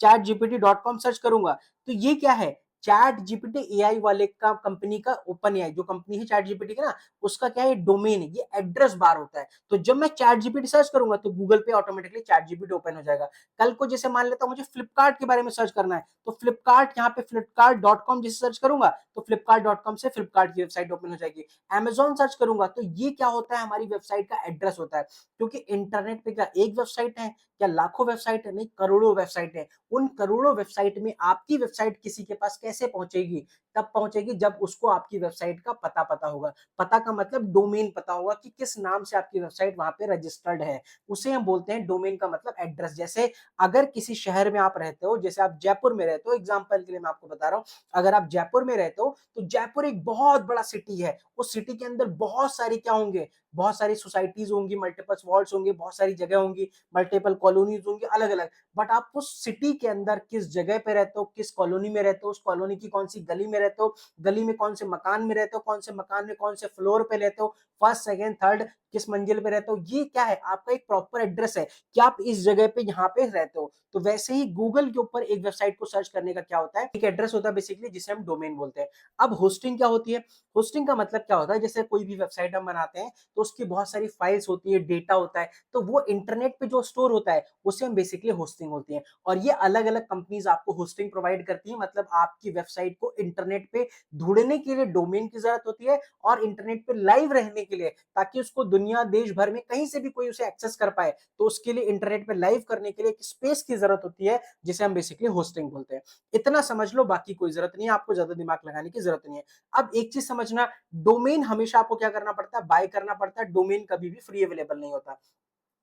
Speaker 1: chat GPT dot com search करूंगा, तो ये क्या है, चैट जीपीटी एआई वाले का, कंपनी का, ओपन एआई जो कंपनी है चैट जीपीटी का ना, उसका क्या है, डोमेन है, ये एड्रेस बार होता है। तो जब मैं चैट जीपीटी सर्च करूंगा तो गूगल पे ऑटोमेटिकली चैट जीपीटी ओपन हो जाएगा। कल को जैसे मान लेता हूं मुझे फ्लिपकार्ट के बारे में सर्च करना है, तो फ्लिपकार्ट यहाँ पे फ्लिपकार्ट डॉट कॉम जैसे सर्च करूंगा तो फ्लिपकार्ट डॉट कॉम से फ्लिपकार्ट की वेबसाइट ओपन हो जाएगी। अमेजोन सर्च करूंगा तो ये क्या होता है, हमारी वेबसाइट का एड्रेस होता है। क्योंकि इंटरनेट पे क्या एक वेबसाइट है, क्या लाखों वेबसाइट है? नहीं, करोड़ों वेबसाइट है। उन करोड़ों वेबसाइट में आपकी वेबसाइट किसी के पास कैसे पहुंचेगी? तब पहुंचेगी जब उसको आपकी वेबसाइट का पता होगा। पता का मतलब डोमेन पता होगा कि किस नाम से आपकी वेबसाइट वहां पे रजिस्टर्ड है, उसे हम बोलते हैं डोमेन का मतलब एड्रेस। जैसे अगर किसी शहर में आप रहते हो, जैसे आप जयपुर में रहते हो, एग्जाम्पल के लिए मैं आपको बता रहा हूँ, अगर आप जयपुर में रहते हो तो जयपुर एक बहुत बड़ा सिटी है। उस सिटी के अंदर बहुत सारी क्या होंगे, बहुत सारी सोसाइटीज होंगी, मल्टीपल वार्ड्स होंगे, बहुत सारी जगह होंगी, मल्टीपल कॉलोनीज होंगी अलग अलग। बट आप उस सिटी के अंदर किस जगह पे रहते हो, किस कॉलोनी में रहते हो, उस कॉलोनी की कौन सी गली में रहते हो, गली में कौन से मकान में रहते हो, कौन से मकान में कौन से फ्लोर पे रहते हो, फर्स्ट सेकंड थर्ड किस मंजिल पे रहते हो, ये क्या है, आपका एक प्रॉपर एड्रेस है कि आप इस जगह पे यहाँ पे रहते हो। तो वैसे ही गूगल के ऊपर एक वेबसाइट को सर्च करने का क्या होता है, एक एड्रेस होता है बेसिकली, जिसे हम डोमेन बोलते हैं। अब होस्टिंग क्या होती है? होस्टिंग का मतलब क्या होता है, जैसे कोई भी वेबसाइट हम बनाते हैं तो उसकी बहुत सारी फाइल्स होती है, डेटा होता है, तो वो इंटरनेट पे जो स्टोर होता है उसे हम बेसिकली होस्टिंग होती है। और ये अलग अलग कंपनीज आपको होस्टिंग प्रोवाइड करती है। मतलब आपकी वेबसाइट को इंटरनेट पे ढूंढने के लिए डोमेन की जरूरत होती है, और इंटरनेट पे लाइव रहने के लिए, ताकि उसको दुनिया देश भर में कहीं से भी कोई उसे एक्सेस कर पाए, तो उसके लिए इंटरनेट पे लाइव करने के लिए एक स्पेस की जरूरत होती है, जिसे हम बेसिकली होस्टिंग बोलते हैं। इतना समझ लो, बाकी कोई जरूरत नहीं है, आपको ज्यादा दिमाग लगाने की जरूरत नहीं है। अब एक चीज समझना, डोमेन हमेशा आपको क्या करना पड़ता है, बाय करना पड़ता है। डोमेन कभी भी फ्री अवेलेबल नहीं होता।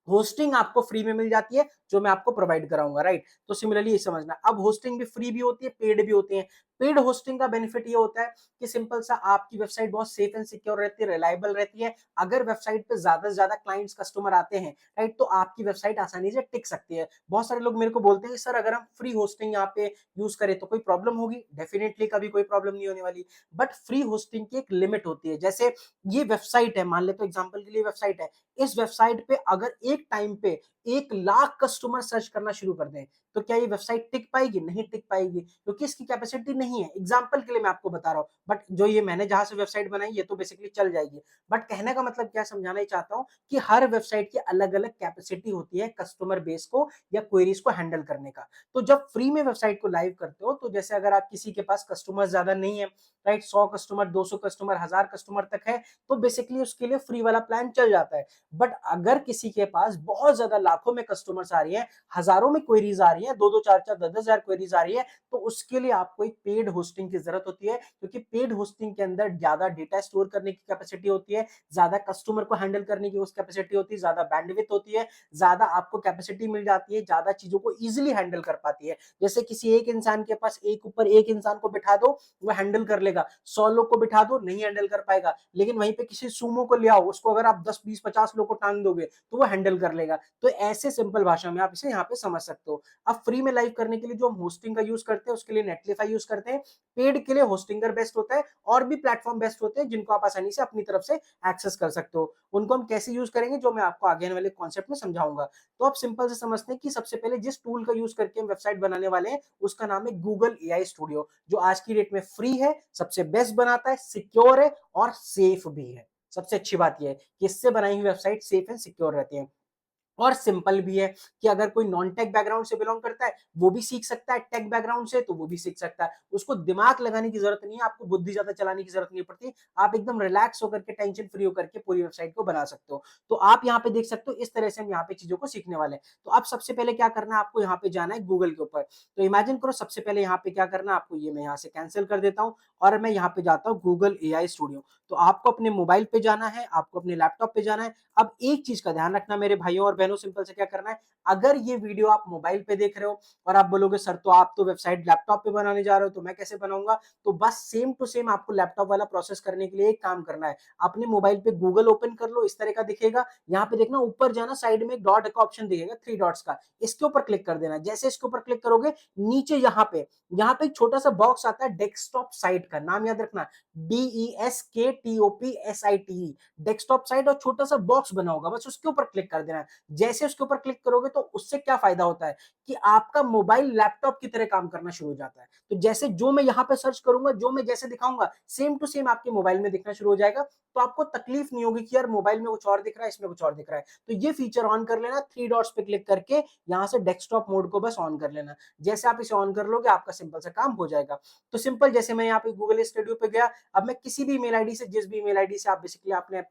Speaker 1: होस्टिंग आपको फ्री में मिल जाती है, जो मैं आपको प्रोवाइड कराऊंगा, राइट? तो सिमिलरली ये समझना, अब होस्टिंग भी फ्री भी होती है, पेड भी होती है। पेड होस्टिंग का बेनिफिट ये होता है कि सिंपल सा, आपकी वेबसाइट बहुत सेफ एंड सिक्योर रहती है, रिलायबल रहती है। अगर वेबसाइट पे ज्यादा से ज्यादा क्लाइंट्स कस्टमर आते हैं, राइट, तो आपकी वेबसाइट आसानी से टिक सकती है। बहुत सारे लोग मेरे को बोलते हैं सर, अगर हम फ्री होस्टिंग यहाँ पे यूज करें तो कोई प्रॉब्लम होगी? डेफिनेटली कभी कोई प्रॉब्लम नहीं होने वाली। बट फ्री होस्टिंग की एक लिमिट होती है। जैसे ये वेबसाइट है, मान ले तो एग्जाम्पल के लिए वेबसाइट है, इस वेबसाइट पे अगर एक टाइम पे 1 लाख कस्टमर सर्च करना शुरू कर दें, तो क्या ये वेबसाइट टिक पाएगी? नहीं टिक पाएगी, क्योंकि इसकी कैपेसिटी नहीं है। एग्जाम्पल के लिए मैं आपको बता रहा हूँ, बट जो ये मैंने जहाँ से वेबसाइट बनाई ये तो बेसिकली चल जाएगी। बट कहने का मतलब क्या समझाना ही चाहता हूँ कि हर वेबसाइट की अलग-अलग कैपेसिटी होती है कस्टमर बेस को या क्वेरीज को हैंडल करने का। तो जब फ्री में वेबसाइट को लाइव करते हो, तो जैसे अगर आप किसी के पास कस्टमर ज्यादा नहीं है, राइट, 100 कस्टमर, 200 कस्टमर, 1000 कस्टमर तक है, तो बेसिकली उसके लिए फ्री वाला प्लान चल जाता है। बट अगर किसी के पास बहुत ज्यादा लाखों में कस्टमर्स आ रही है, हजारों में क्वेरीज आ रही है, 2-2, 4-4, 10-10 हजार क्वेरीज आ रही है, तो उसके लिए आपको एक पेड होस्टिंग की जरूरत होती है, क्योंकि पेड होस्टिंग के अंदर ज्यादा डेटा स्टोर करने की कैपेसिटी होती है, ज्यादा कस्टमर को हैंडल करने की उस कैपेसिटी होती है, ज्यादा बैंडविड्थ होती है, ज्यादा आपको कैपेसिटी मिल जाती है, ज्यादा चीजों को इजिली हैंडल कर पाती है। जैसे किसी एक इंसान के पास एक ऊपर एक इंसान को बिठा दो, वो हैंडल कर लेगा, 100 लोग को बिठा दो नहीं हैंडल कर पाएगा, लेकिन वहीं पे किसी सुमो को ले आओ, उसको अगर आप 10, 20, 50 लोग को टांग दोगे तो वो हैंडल कर लेगा। तो ऐसे सिंपल भाषा में आप इसे यहाँ पे समझ सकते हो। अब फ्री में लाइव करने के लिए जो हम होस्टिंग का यूज करते हैं उसके लिए नेटलिफाई यूज करते हैं। पेड के लिए होस्टिंगर बेस्ट होता है, और भी प्लेटफॉर्म बेस्ट होते हैं जिनको आप आसानी से अपनी तरफ से एक्सेस कर सकते हो। उनको हम कैसे यूज करेंगे जो मैं आपको आगे आने वाले कॉन्सेप्ट में समझाऊंगा। तो आप सिंपल से समझते हैं कि सबसे पहले जिस टूल का यूज करके हम वेबसाइट बनाने वाले हैं उसका नाम है गूगल एआई स्टूडियो, जो आज की डेट में फ्री है, सबसे बेस्ट बनाता है, सिक्योर है और सेफ भी है। सबसे अच्छी बात यह है कि इससे बनाई हुई वेबसाइट सेफ एंड सिक्योर रहती है, और सिंपल भी है कि अगर कोई नॉन टेक बैकग्राउंड से बिलोंग करता है वो भी सीख सकता है, टेक बैकग्राउंड से तो वो भी सीख सकता है। उसको दिमाग लगाने की जरूरत नहीं है, आपको बुद्धि ज्यादा चलाने की जरूरत नहीं पड़ती। आप एकदम रिलैक्स होकर के, टेंशन फ्री होकर के पूरी वेबसाइट को बना सकते हो। तो आप यहाँ पे देख सकते हो इस तरह से हम यहाँ पे चीजों को सीखने वाले हैं। तो आप सबसे पहले क्या करना है, आपको यहाँ पे जाना है गूगल के ऊपर। तो इमेजिन करो सबसे पहले यहाँ पे क्या करना है आपको, ये मैं यहाँ से कैंसिल कर देता हूँ और मैं यहाँ पे जाता हूँ गूगल एआई स्टूडियो। तो आपको अपने मोबाइल पे जाना है, आपको अपने लैपटॉप पे जाना है। अब एक चीज का ध्यान रखना मेरे भाइयों और बहनों, सिंपल से क्या करना है, अगर ये वीडियो आप मोबाइल पे देख रहे हो और आप बोलोगे सर तो आप तो वेबसाइट लैपटॉप पे बनाने जा रहे हो तो मैं कैसे बनाऊंगा, तो बस सेम टू सेम आपको लैपटॉप वाला प्रोसेस करने के लिए एक काम करना है। अपने मोबाइल पे गूगल ओपन कर लो, इस तरह का दिखेगा। यहाँ पे देखना ऊपर जाना, साइड में एक डॉट का ऑप्शन दिखेगा, 3 डॉट्स का, इसके ऊपर क्लिक कर देना। जैसे इसके ऊपर क्लिक करोगे नीचे यहाँ पे एक छोटा सा बॉक्स आता है डेस्कटॉप साइट का, नाम याद रखना, DESKTOPSITE, डेस्कटॉप साइट, और छोटा सा बॉक्स बना होगा, बस उसके ऊपर क्लिक कर देना है। जैसे उसके ऊपर क्लिक करोगे तो उससे क्या फायदा होता है कि आपका मोबाइल लैपटॉप की तरह काम करना शुरू हो जाता है। तो जैसे जो मैं यहाँ पे सर्च करूंगा, जो मैं जैसे दिखाऊंगा, सेम टू सेम आपके मोबाइल में दिखना शुरू हो जाएगा। तो आपको तकलीफ नहीं होगी कि यार मोबाइल में कुछ और दिख रहा है, इसमें कुछ और दिख रहा है। तो ये फीचर ऑन कर लेना, 3 डॉट्स पे क्लिक करके यहाँ से डेस्कटॉप मोड को बस ऑन कर लेना। जैसे आप इसे ऑन कर लोगे आपका सिंपल सा काम हो जाएगा। तो सिंपल, जैसे मैं यहाँ पे गूगल स्टूडियो पे गया, अब मैं किसी भी ईमेल आईडी से, जिस भी ईमेल आईडी से आप बेसिकली आपने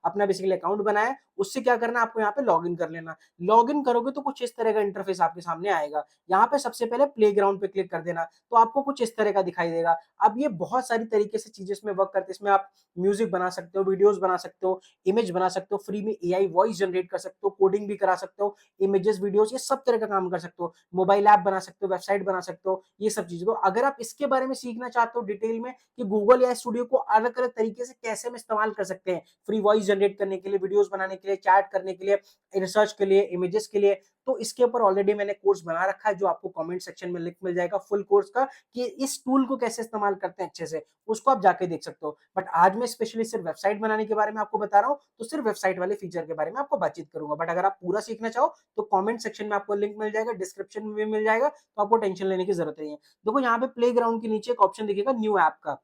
Speaker 1: अपना बेसिकली अकाउंट बनाया, उससे क्या करना है, आपको यहाँ पे लॉग इन कर लेना। लॉग इन करोगे तो कुछ इस तरह का इंटरफेस आपके सामने आएगा। यहाँ पे सबसे पहले प्लेग्राउंड पे क्लिक कर देना, तो आपको कुछ इस तरह का दिखाई देगा। अब ये बहुत सारी तरीके से चीजें इसमें वर्क करते हैं। इसमें आप म्यूजिक बना सकते हो, वीडियोस बना सकते हो, इमेज बना सकते हो, फ्री में एआई वॉइस जनरेट कर सकते हो, कोडिंग भी करा सकते हो, इमेजेस, वीडियोस, ये सब तरह का काम कर सकते हो, मोबाइल ऐप बना सकते हो, वेबसाइट बना सकते हो, ये सब चीजें। तो अगर आप इसके बारे में सीखना चाहते हो डिटेल में कि गूगल या स्टूडियो को अलग अलग तरीके से कैसे हम इस्तेमाल कर सकते हैं, फ्री वॉइस जनरेट करने के लिए, वीडियोस बनाने के लिए, चैट करने के लिए, रिसर्च के लिए, इमेजेस के लिए, तो इसके ऊपर ऑलरेडी मैंने कोर्स बना रखा है, जो आपको कमेंट सेक्शन में लिंक मिल जाएगा फुल कोर्स का, कि इस टूल को कैसे इस्तेमाल करते हैं अच्छे से, उसको आप जाके देख सकते हो। बट आज मैं स्पेशली सिर्फ वेबसाइट बनाने के बारे में आपको बता रहा हूँ, तो सिर्फ वेबसाइट वाले फीचर के बारे में आपको बातचीत करूंगा। बट अगर आप पूरा सीखना चाहो तो कमेंट सेक्शन में आपको लिंक मिल जाएगा, डिस्क्रिप्शन में भी मिल जाएगा, तो आपको टेंशन लेने की जरूरत नहीं है। देखो यहाँ पे प्ले ग्राउंड के नीचे एक ऑप्शन दिखेगा न्यू ऐप का,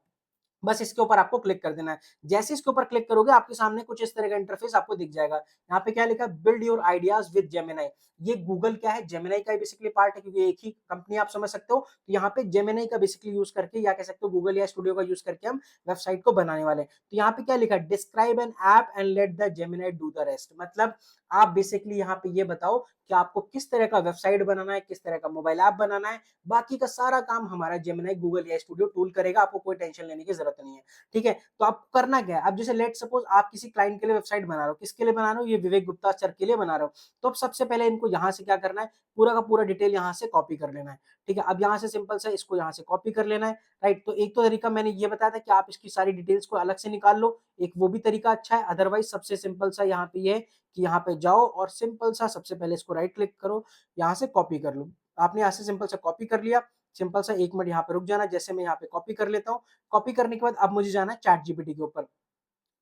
Speaker 1: बस इसके ऊपर आपको क्लिक कर देना है। जैसे इसके ऊपर क्लिक करोगे आपके सामने कुछ इस तरह का इंटरफेस आपको दिख जाएगा। यहाँ पे क्या लिखा है, build your ideas with Gemini. ये गूगल क्या है, जेमिनाई का बेसिकली पार्ट है, क्योंकि एक ही कंपनी आप समझ सकते हो। तो यहाँ पे जेमिनाई का बेसिकली यूज करके, या कह सकते हो गूगल या स्टूडियो का यूज करके हम वेबसाइट को बनाने वाले हैं। तो यहाँ पे क्या लिखा है, describe N app and let the Gemini do the rest. मतलब आप बेसिकली यहाँ पे ये बताओ कि आपको किस तरह का वेबसाइट बनाना है, किस तरह का मोबाइल ऐप बनाना है, बाकी का सारा काम हमारा जेमिनाई गूगल या स्टूडियो टूल करेगा, आपको कोई टेंशन लेने की जरूरत नहीं है। ठीक है, तो आपको करना क्या है, अब जैसे लेट सपोज आप किसी क्लाइंट के लिए वेबसाइट बना रहे हो, किसके लिए बना रहे हो, ये विवेक गुप्ता सर के लिए बना रहे हो। तो अब सबसे पहले इनको यहाँ से क्या करना है, पूरा का पूरा डिटेल यहाँ से कॉपी कर लेना है। ठीक है, अब यहाँ से सिंपल सा इसको यहाँ से कॉपी कर लेना है। राइट, तो एक तो तरीका मैंने ये बताया था कि आप इसकी सारी डिटेल्स को अलग से निकाल लो, एक वो भी तरीका अच्छा है। अदरवाइज सबसे सिंपल सा यहाँ पे ये है कि यहाँ पे जाओ और सिंपल सा सबसे पहले इसको राइट क्लिक करो, यहाँ से कॉपी कर लो। आपने यहाँ से सिंपल सा कॉपी कर लिया, सिंपल सा 1 मिनट यहाँ पे रुक जाना। जैसे मैं यहाँ पे कॉपी कर लेता हूँ, कॉपी करने के बाद अब मुझे जाना है चैट जीपीटी के ऊपर।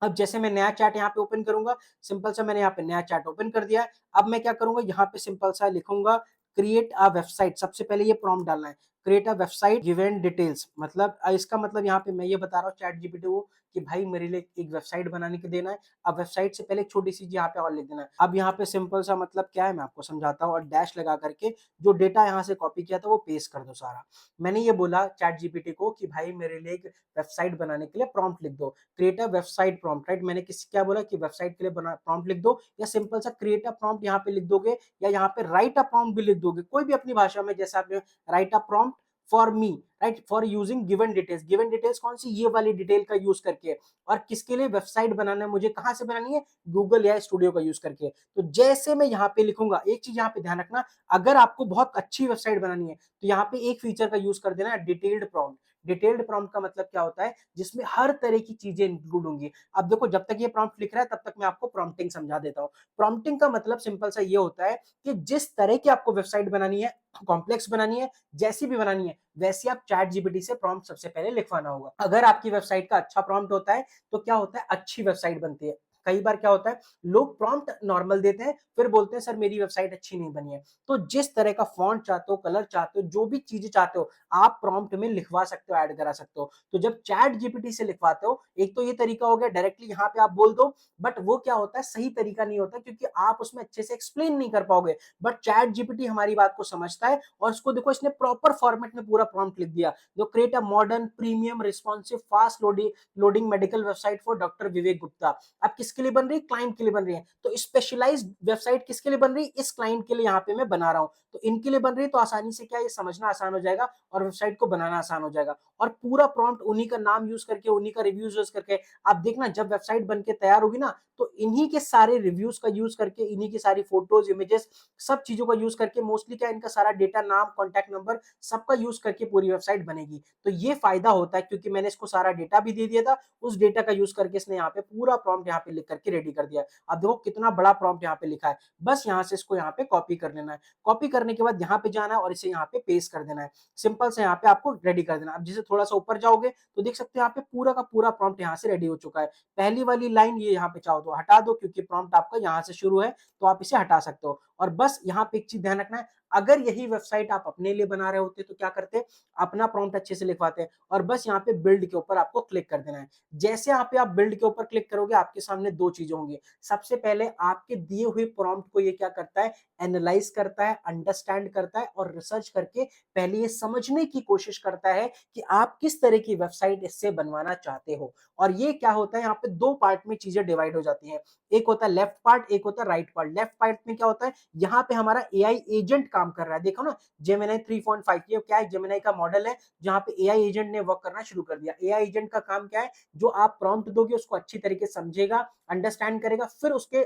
Speaker 1: अब जैसे मैं नया चैट यहाँ पे ओपन करूंगा, सिंपल सा मैंने यहाँ पे नया चैट ओपन कर दिया है। अब मैं क्या करूंगा, यहाँ पे सिंपल सा लिखूंगा क्रिएट अ वेबसाइट, सबसे पहले ये प्रॉम्प्ट डालना है, create a website given details, मतलब इसका मतलब यहाँ पे मैं ये बता रहा हूँ चैट जीपीटी को कि भाई मेरे लिए एक वेबसाइट बनाने के देना है। अब वेबसाइट से पहले एक छोटी सी यहाँ पे और लिख देना है। अब यहाँ पे सिंपल सा मतलब क्या है मैं आपको समझाता हूँ, और डैश लगा करके जो डेटा यहाँ से कॉपी किया था वो पेस्ट कर दो सारा। मैंने ये बोला चैट जीपीटी को कि भाई मेरे लिए एक वेबसाइट बनाने के लिए प्रॉम्प्ट लिख दो, create a website prompt, right. मैंने किसी क्या बोला कि वेबसाइट के लिए बना प्रॉम्प्ट लिख दो, या सिंपल सा क्रिएट अ प्रॉम्प्ट यहाँ पे लिख दोगे, या यहाँ पे राइट अ प्रॉम्प्ट भी लिख दोगे, कोई भी अपनी भाषा में, जैसे आपने right a prompt for me, right, for using given details. Given details कौन सी, ये वाली डिटेल का यूज करके, और किसके लिए, वेबसाइट बनाना है मुझे, कहां से बनानी है, गूगल या स्टूडियो का यूज करके। तो जैसे मैं यहाँ पे लिखूंगा, एक चीज यहाँ पे ध्यान रखना, अगर आपको बहुत अच्छी वेबसाइट बनानी है तो यहाँ पे एक फीचर का यूज कर देना है, डिटेल्ड प्रॉम्प्ट। डिटेल्ड प्रॉम्प्ट का मतलब क्या होता है, जिसमें हर तरह की चीजें इंक्लूड होंगी। अब देखो जब तक ये प्रॉम्प्ट लिख रहा है तब तक मैं आपको प्रॉम्प्टिंग समझा देता हूँ। प्रॉम्प्टिंग का मतलब सिंपल सा ये होता है कि जिस तरह की आपको वेबसाइट बनानी है, कॉम्प्लेक्स बनानी है, जैसी भी बनानी है, वैसे आप चैट जीपीटी से प्रॉम्प्ट सबसे पहले लिखवाना होगा। अगर आपकी वेबसाइट का अच्छा प्रॉम्प्ट होता है तो क्या होता है, अच्छी वेबसाइट बनती है। कई बार क्या होता है, लोग प्रॉम्प्ट नॉर्मल देते हैं, फिर बोलते हैं सर मेरी वेबसाइट अच्छी नहीं बनी है। तो जिस तरह का फॉन्ट चाहते हो, कलर चाहते हो, जो भी चीजें चाहते हो, आप प्रॉम्प्ट में लिखवा सकते हो, ऐड करा सकते हो। तो जब चैट जीपीटी से लिखवाते हो, एक तो ये तरीका हो गया डायरेक्टली यहाँ पे आप बोल दो, बट वो क्या होता है, सही तरीका नहीं होता, क्योंकि आप उसमें अच्छे से एक्सप्लेन नहीं कर पाओगे। बट चैट जीपीटी हमारी बात को समझता है, और उसको देखो इसने प्रॉपर फॉर्मेट में पूरा प्रॉम्प्ट लिख दिया, जो create a modern premium responsive fast loading medical website for doctor Vivek Gupta. अब किसके लिए बन रही है, क्लाइंट के लिए बन रही है। तो स्पेशलाइज्ड वेबसाइट किसके लिए बन रही है, इस क्लाइंट के लिए यहाँ पे मैं बना रहा हूँ। तो इनके लिए बन रही है, तो आसानी से क्या ये समझना आसान हो जाएगा और वेबसाइट को बनाना आसान हो जाएगा। और पूरा प्रॉम्प्ट उन्हीं का नाम यूज करके, उन्हीं का रिव्यूज यूज करके, आप देखना जब वेबसाइट बन के तैयार होगी ना, तो इन्हीं के सारे रिव्यूज का यूज करके, इन्हीं की सारी फोटोज, इमेजेस, सब चीजों का यूज करके, मोस्टली क्या इनका सारा डेटा, नाम, कॉन्टैक्ट नंबर, सबका यूज करके पूरी वेबसाइट बनेगी। तो ये फायदा होता है, क्योंकि मैंने इसको सारा डेटा भी दे दिया था, उस डेटा का यूज करके इसने यहाँ पे पूरा प्रॉम्प्ट यहाँ पे लिख करके रेडी कर दिया। अब देखो कितना बड़ा प्रॉम्प्ट यहाँ पे लिखा है। बस यहाँ से इसको यहाँ पे कॉपी कर लेना है। कॉपी करने के बाद यहाँ पे जाना है और इसे यहाँ पे पेस्ट कर देना है। सिंपल से यहाँ पे आपको रेडी कर देना। अब जैसे थोड़ा सा ऊपर जाओगे तो देख सकते हो यहाँ पे पूरा का पूरा प्रॉम्प्ट यहाँ से रेडी हो चुका है। पहली वाली लाइन ये यहाँ पे चाहो तो हटा दो, क्योंकि प्रॉम्प्ट आपका यहाँ से शुरू है, तो आप इसे हटा सकते हो। और बस यहाँ पे एक चीज ध्यान रखना है, अगर यही वेबसाइट आप अपने लिए बना रहे होते तो क्या करते, अपना प्रॉम्प्ट अच्छे से लिखवाते, और बस यहाँ पे बिल्ड के ऊपर आपको क्लिक कर देना है। जैसे यहाँ पे आप बिल्ड के ऊपर क्लिक करोगे, आपके सामने दो चीजें होंगी। सबसे पहले आपके दिए हुए प्रॉम्प्ट को ये क्या करता है, एनालाइज करता है, अंडरस्टैंड करता है, और रिसर्च करके पहले ये समझने की कोशिश करता है कि आप किस तरह की वेबसाइट इससे बनवाना चाहते हो। और ये क्या होता है, यहाँ पे दो पार्ट में चीजें डिवाइड हो जाती हैं। एक होता है लेफ्ट पार्ट, एक होता है राइट पार्ट। लेफ्ट पार्ट में क्या होता है, यहाँ पे हमारा एआई एजेंट काम कर रहा है। देखो ना, जेमिनी 3.5 ये क्या है, जेमिनी का मॉडल है जहाँ पे एआई एजेंट ने वर्क करना शुरू कर दिया। एआई एजेंट का काम क्या है, जो आप प्रॉम्प्ट दोगे उसको अच्छी तरीके से समझेगा, अंडरस्टैंड करेगा, फिर उसके